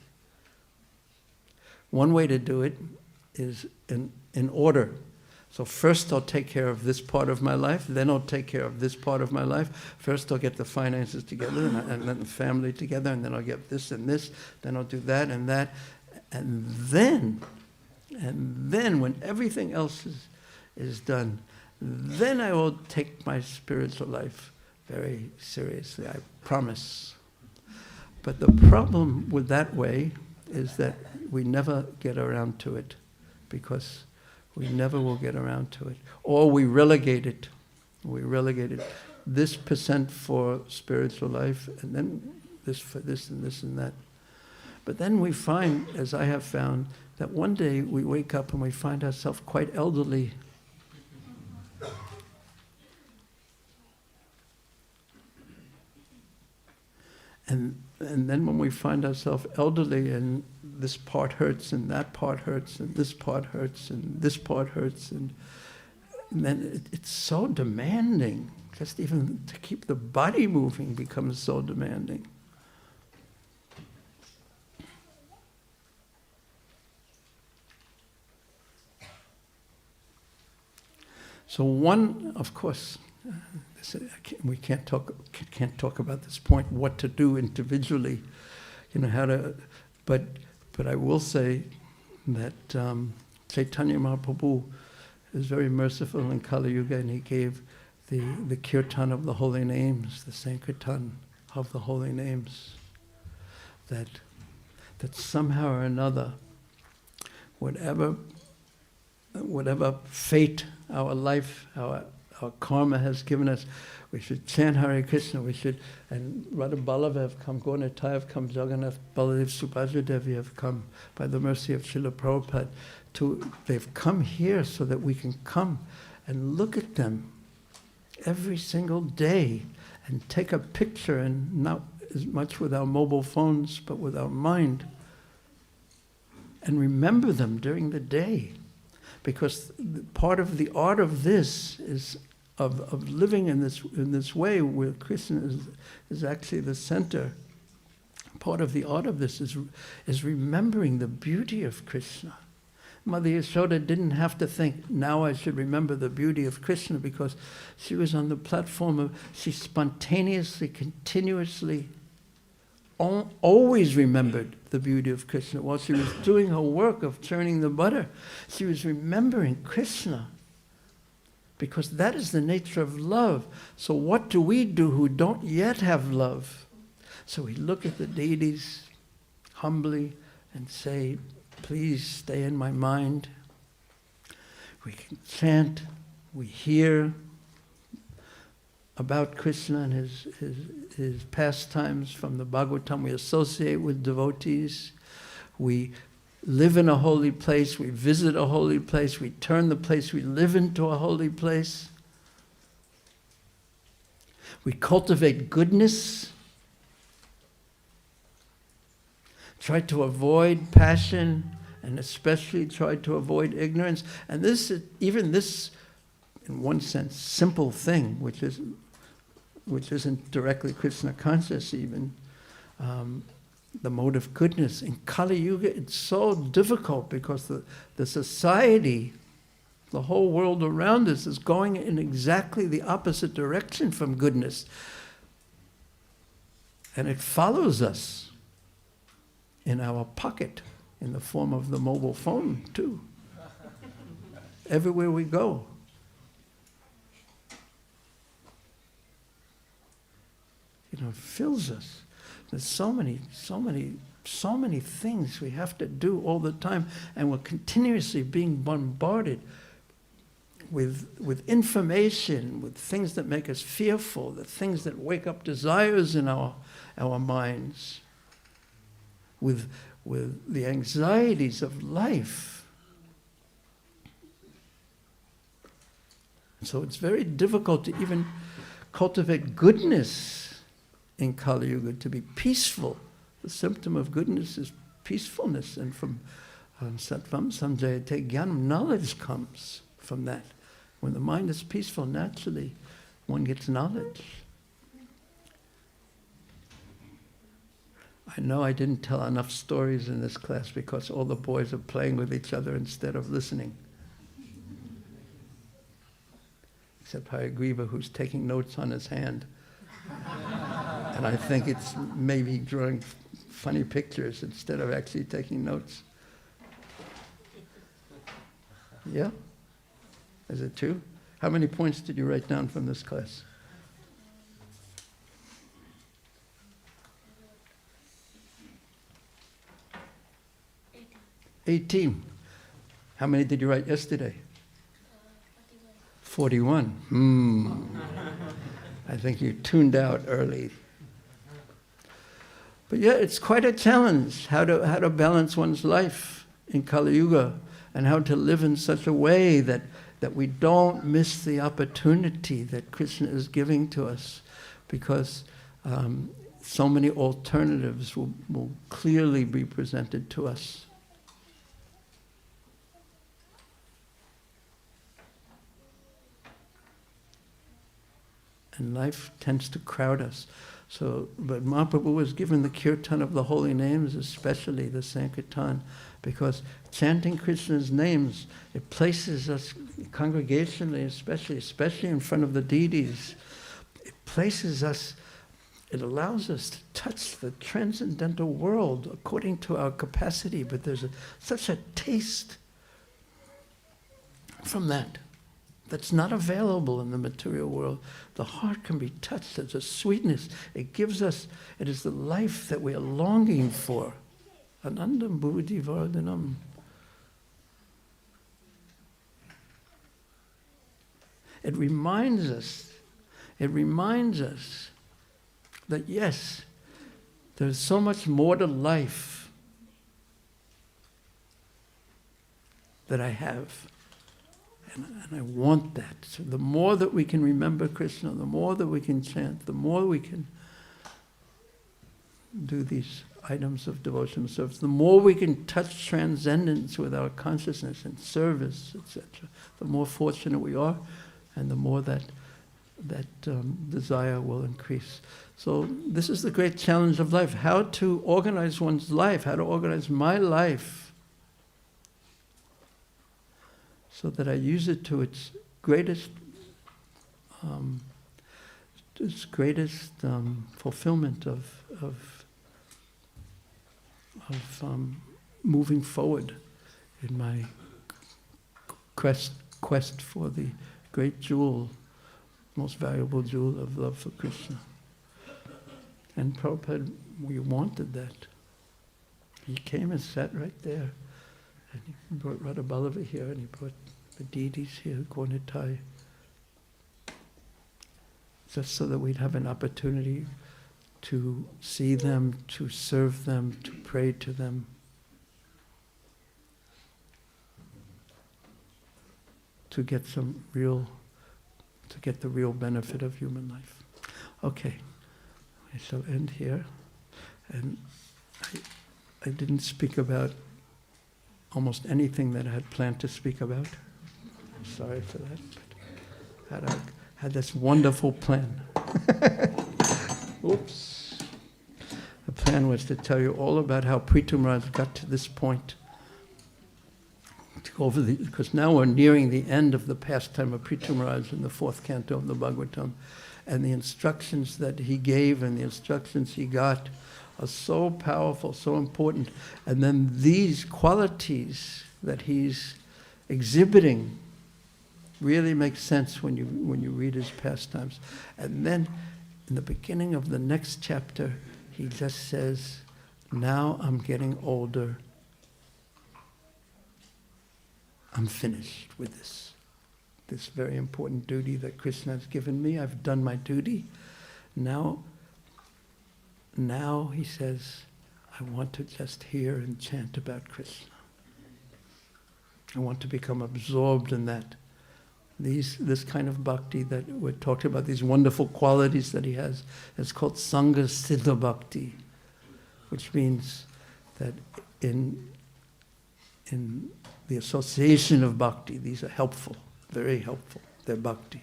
One way to do it is in order. So first I'll take care of this part of my life, then I'll take care of this part of my life. First I'll get the finances together, and then the family together, and then I'll get this and this, then I'll do that and that. And then when everything else is done, then I will take my spiritual life very seriously, I promise. But the problem with that way is that we never get around to it, because we never will get around to it. Or we relegate it. We relegate it. This % for spiritual life, and then this for this and this and that. But then we find, as I have found, that one day we wake up and we find ourselves quite elderly. And then when we find ourselves elderly and this part hurts and that part hurts and this part hurts and this part hurts, and then it's so demanding. Just even to keep the body moving becomes so demanding. So one, of course, we can't talk about this point, what to do individually, how to, but I will say that Chaitanya Mahaprabhu is very merciful in Kali Yuga, and he gave the kirtan of the holy names, the Sankirtan of the holy names, that somehow or another, whatever fate our life, our karma has given us, we should chant Hare Krishna, and Radha Ballabha have come, Gaura Nitai have come, Jagannath, Baladev, Subhadra Devi have come, by the mercy of Srila Prabhupada, they've come here so that we can come and look at them every single day and take a picture, and not as much with our mobile phones, but with our mind, and remember them during the day. Because part of the art of this is of living in this way, where Krishna is actually the center. Part of the art of this is remembering the beauty of Krishna. Mother Yashoda didn't have to think, now I should remember the beauty of Krishna, because she was on the platform of, she spontaneously, continuously, always remembered the beauty of Krishna. While she was doing her work of churning the butter, she was remembering Krishna, because that is the nature of love. So what do we do who don't yet have love? So we look at the deities humbly and say, please stay in my mind. We can chant, we hear about Krishna and his pastimes from the Bhagavatam. We associate with devotees. We live in a holy place. We visit a holy place. We turn the place we live into a holy place. We cultivate goodness. Try to avoid passion, and especially try to avoid ignorance. And this, even this, in one sense, simple thing, which isn't directly Krishna conscious even, the mode of goodness. In Kali Yuga, it's so difficult because the society, the whole world around us is going in exactly the opposite direction from goodness. And it follows us in our pocket, in the form of the mobile phone too. Everywhere we go. It fills us. There's so many things we have to do all the time, and we're continuously being bombarded with information, with things that make us fearful, the things that wake up desires in our minds, with the anxieties of life. So it's very difficult to even cultivate goodness in Kali Yuga, to be peaceful. The symptom of goodness is peacefulness, and from Sattvam samjayate jnanam. Knowledge comes from that. When the mind is peaceful, naturally, one gets knowledge. I know I didn't tell enough stories in this class because all the boys are playing with each other instead of listening. Except Hayagriva, who's taking notes on his hand. And I think it's maybe drawing funny pictures instead of actually taking notes. Yeah? Is it true? How many points did you write down from this class? 18. How many did you write yesterday? 41. I think you tuned out early. But yeah, it's quite a challenge how to balance one's life in Kali Yuga and how to live in such a way that we don't miss the opportunity that Krishna is giving to us, because so many alternatives will clearly be presented to us. And life tends to crowd us. So, but Mahaprabhu was given the kirtan of the holy names, especially the Sankirtan, because chanting Krishna's names, it places us congregationally, especially in front of the deities. It places us, it allows us to touch the transcendental world according to our capacity, but there's such a taste from that that's not available in the material world. The heart can be touched. There's a sweetness. It gives us, it is the life that we are longing for. Anandam Bhuti Vardhanam. It reminds us that yes, there's so much more to life that I have. And I want that. So the more that we can remember Krishna, the more that we can chant, the more we can do these items of devotional service, the more we can touch transcendence with our consciousness and service, etc., the more fortunate we are, and the more that desire will increase. So this is the great challenge of life, how to organize one's life, how to organize my life, so that I use it to its greatest fulfillment of moving forward in my quest for the great jewel, most valuable jewel of love for Krishna. And Prabhupada, we wanted that. He came and sat right there. And he brought Radha Ballava here, and he brought the deities here, Gornitai, just so that we'd have an opportunity to see them, to serve them, to pray to them. To get the real benefit of human life. Okay, I shall end here. And I didn't speak about almost anything that I had planned to speak about. I'm sorry for that, but had this wonderful plan. Oops. The plan was to tell you all about how Pritam Raj got to this point. Because now we're nearing the end of the pastime of Pritam Raj in the 4th canto of the Bhagavatam, and the instructions that he gave and the instructions he got are so powerful, so important. And then these qualities that he's exhibiting really make sense when you read his pastimes. And then in the beginning of the next chapter, he just says, now I'm getting older. I'm finished with this very important duty that Krishna has given me. I've done my duty. Now, he says, I want to just hear and chant about Krishna. I want to become absorbed in that. This kind of bhakti that we're talking about, these wonderful qualities that he has, is called Sangha Siddha Bhakti, which means that in in the association of bhakti. These are helpful, very helpful. They're bhakti.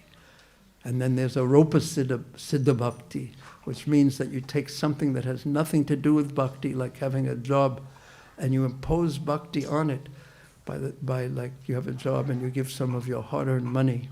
And then there's aropa siddha bhakti, which means that you take something that has nothing to do with bhakti, like having a job, and you impose bhakti on it by like you have a job and you give some of your hard-earned money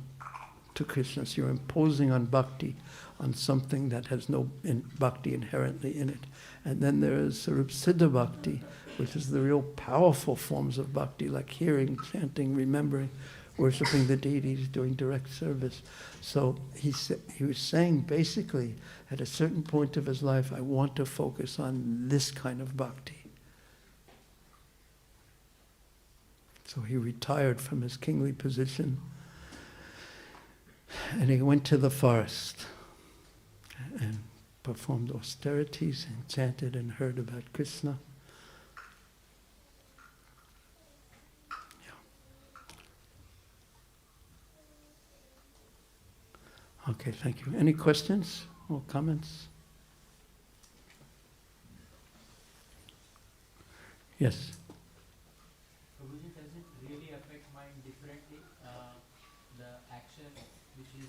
to Krishna. So you're imposing on bhakti on something that has no bhakti inherently in it. And then there is siddha bhakti, which is the real powerful forms of bhakti, like hearing, chanting, remembering, worshipping the deities, doing direct service. So he was saying basically, at a certain point of his life, I want to focus on this kind of bhakti. So he retired from his kingly position and he went to the forest and performed austerities and chanted and heard about Krishna. Okay, thank you. Any questions or comments? Yes. Prabhuji, does it really affect mind differently? The action, which is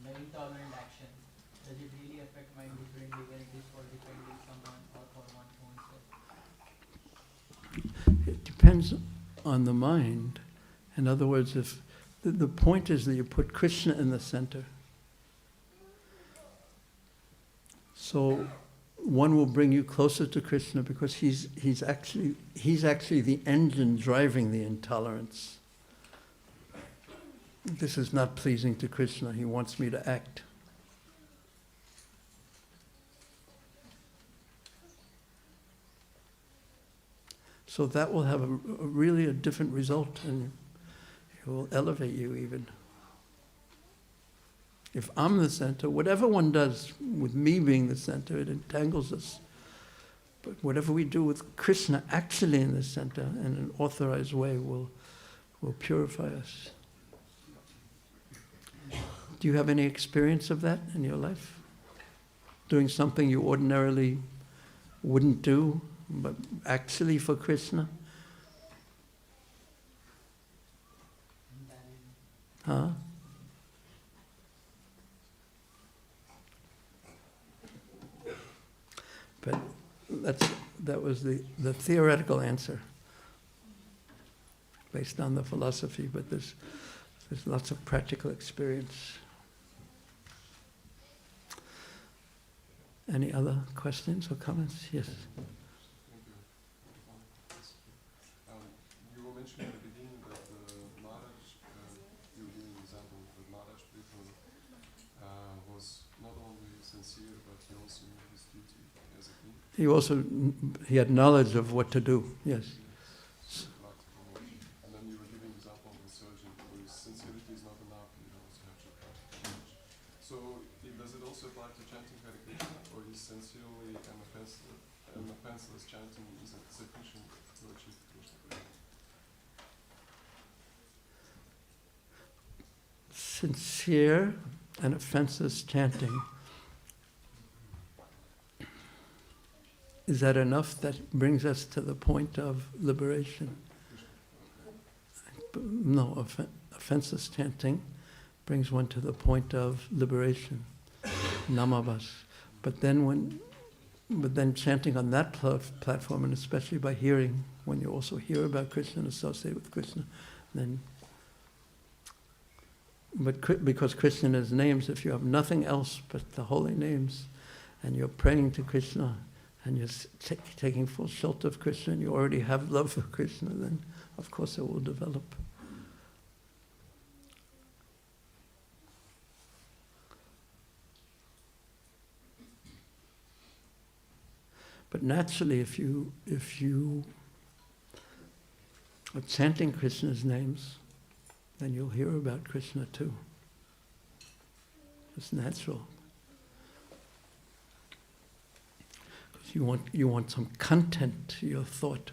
the intolerant action, does it really affect mind differently when it is for defending someone or for one's own self? It depends on the mind. In other words, if the point is that you put Krishna in the center. So one will bring you closer to Krishna because he's actually the engine driving the intolerance. This is not pleasing to Krishna. He wants me to act. So that will have really a different result, and it will elevate you even. If I'm the center, whatever one does with me being the center, it entangles us. But whatever we do with Krishna actually in the center in an authorized way will purify us. Do you have any experience of that in your life? Doing something you ordinarily wouldn't do, but actually for Krishna? Huh? But that was the theoretical answer based on the philosophy, but there's lots of practical experience. Any other questions or comments? Yes. Thank you. You were mentioning at the beginning that Maharaj, you were giving an example that Maharaj was not only sincere, but he also knew his duty as a king. He had knowledge of what to do, yes. And then you were giving an example of a surgeon whose sincerity is not enough, you also have to practice knowledge. So does it also apply to chanting Hare Krishna, or is sincerely and offenseless chanting is it sufficient to achieve Krishna? Sincere and offenseless chanting. Is that enough? That brings us to the point of liberation. No, offenseless chanting brings one to the point of liberation, namavas. But then chanting on that platform, and especially by hearing, when you also hear about Krishna and associate with Krishna, then. But because Krishna is names, if you have nothing else but the holy names, and you're praying to Krishna, and you're taking full shelter of Krishna, and you already have love for Krishna, then of course it will develop. But naturally, if you are chanting Krishna's names, then you'll hear about Krishna too. It's natural. You want some content to your thought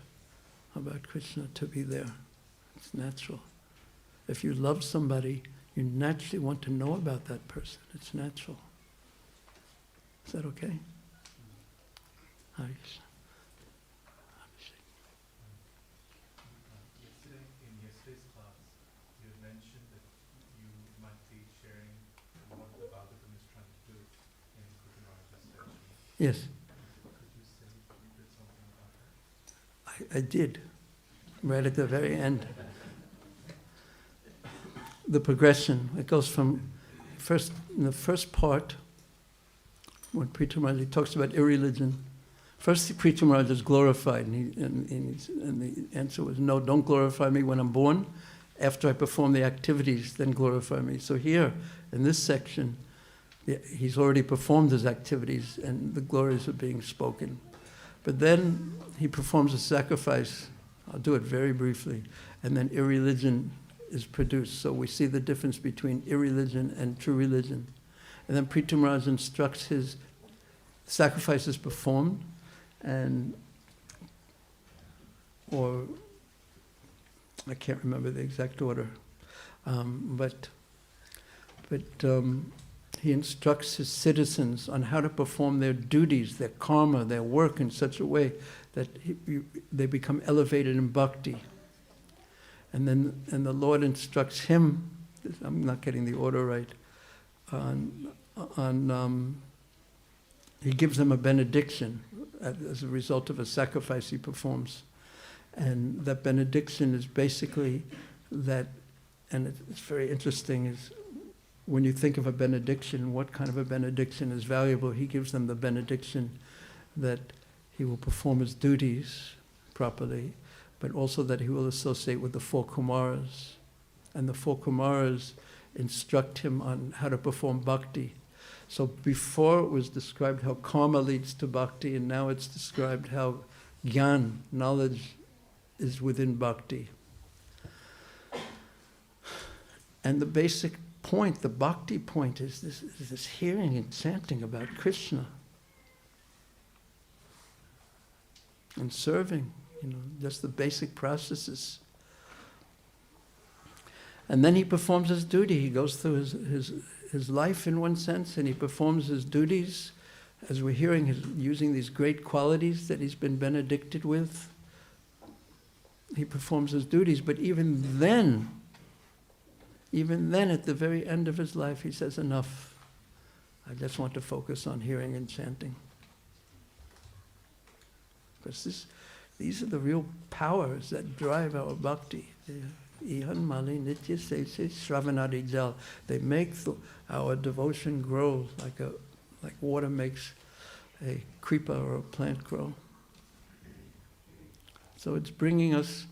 about Krishna to be there. It's natural. If you love somebody, you naturally want to know about that person. It's natural. Is that okay? Hare Krishna. Yes, Could you say a little bit something about that? I did, right at the very end. The progression, it goes from in the first part, when Preeta Maharaj talks about irreligion, first Preeta Maharaj is glorified, and the answer was, no, don't glorify me when I'm born. After I perform the activities, then glorify me. So here, in this section, he's already performed his activities and the glories are being spoken. But then he performs a sacrifice. I'll do it very briefly. And then irreligion is produced. So we see the difference between irreligion and true religion. And then Preeta Maharaj instructs his sacrifices performed, or I can't remember the exact order, but he instructs his citizens on how to perform their duties, their karma, their work in such a way that they become elevated in bhakti. And the Lord instructs him, I'm not getting the order right, he gives them a benediction as a result of a sacrifice he performs. And that benediction is basically that, and it's very interesting, is when you think of a benediction, what kind of a benediction is valuable? He gives them the benediction that he will perform his duties properly, but also that he will associate with the four Kumaras. And the four Kumaras instruct him on how to perform bhakti. So before it was described how karma leads to bhakti, and now it's described how gyan, knowledge, is within bhakti. And the basic point, the bhakti point, is this hearing and chanting about Krishna. And serving, just the basic processes. And then he performs his duty. He goes through his life in one sense, and he performs his duties, as we're hearing, using these great qualities that he's been benedicted with. He performs his duties, but even then at the very end of his life, he says, enough. I just want to focus on hearing and chanting. Because these are the real powers that drive our bhakti. They make our devotion grow like water makes a creeper or a plant grow. So it's bringing us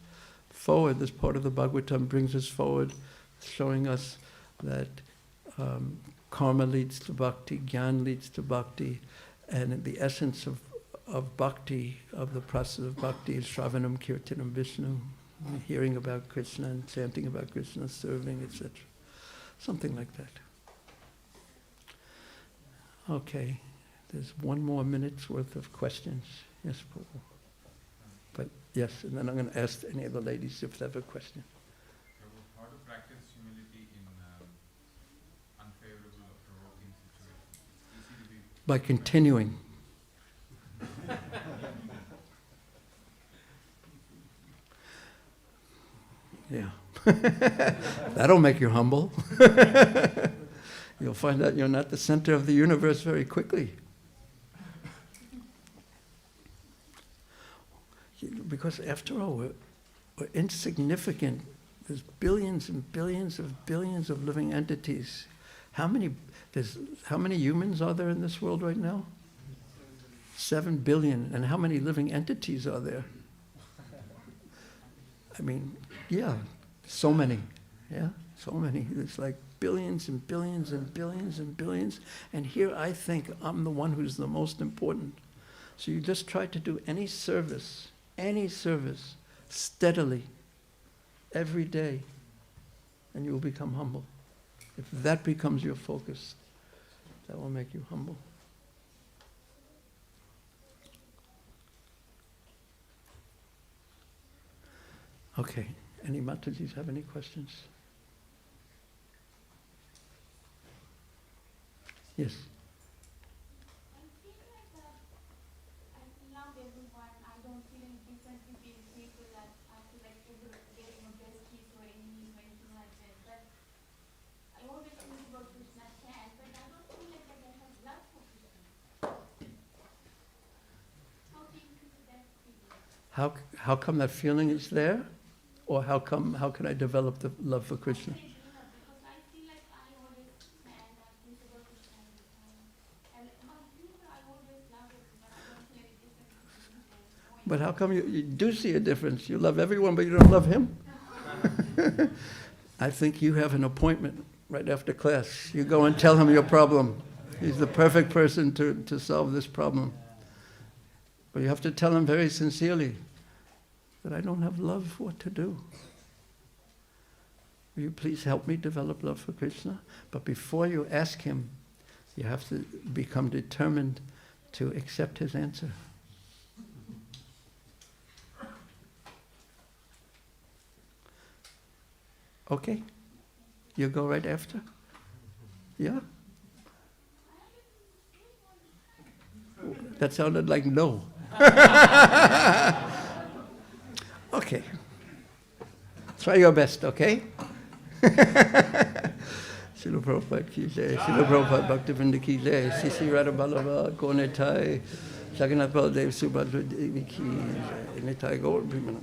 forward. This part of the Bhagavatam brings us forward, showing us that karma leads to bhakti, gyan leads to bhakti, and the essence of bhakti, of the process of bhakti, is Shravanam Kirtanam Vishnu, hearing about Krishna and chanting about Krishna, serving, etc. Something like that. Okay, there's 1 more minute's worth of questions. Yes, Prabhu. But yes, and then I'm going to ask any of the ladies if they have a question. How to practice humility in unfavorable or provoking situations? Easy to be By continuing. Yeah. That'll make you humble. You'll find out you're not the center of the universe very quickly. Because after all, we're insignificant. There's billions and billions of living entities. How many humans are there in this world right now? 7 billion. And how many living entities are there? I mean, yeah, so many. Yeah, so many. It's like billions and billions and billions and billions. And here I think I'm the one who's the most important. So you just try to do any service, steadily, every day, and you will become humble. If that becomes your focus, that will make you humble. Okay, any Matajis have any questions? Yes. How come that feeling is there? Or how can I develop the love for Krishna? Because I feel like I always stand and think about Krishna every time. And my people, I always love it, but I don't see any difference. But how come you do see a difference? You love everyone, but you don't love him? I think you have an appointment right after class. You go and tell him your problem. He's the perfect person to solve this problem. But you have to tell him very sincerely that I don't have love. What to do? Will you please help me develop love for Krishna? But before you ask him, you have to become determined to accept his answer. Okay? You go right after? Yeah? That sounded like no. Okay. Try your best, okay? Srila Prabhupada ki jai, Srila Prabhupada Bhaktivinoda ki jai, Sisi Radha Ballabha, Gonetai, Jagannath Baladev Subhadra Devi ki jai, Nitai Gaur Bhimana.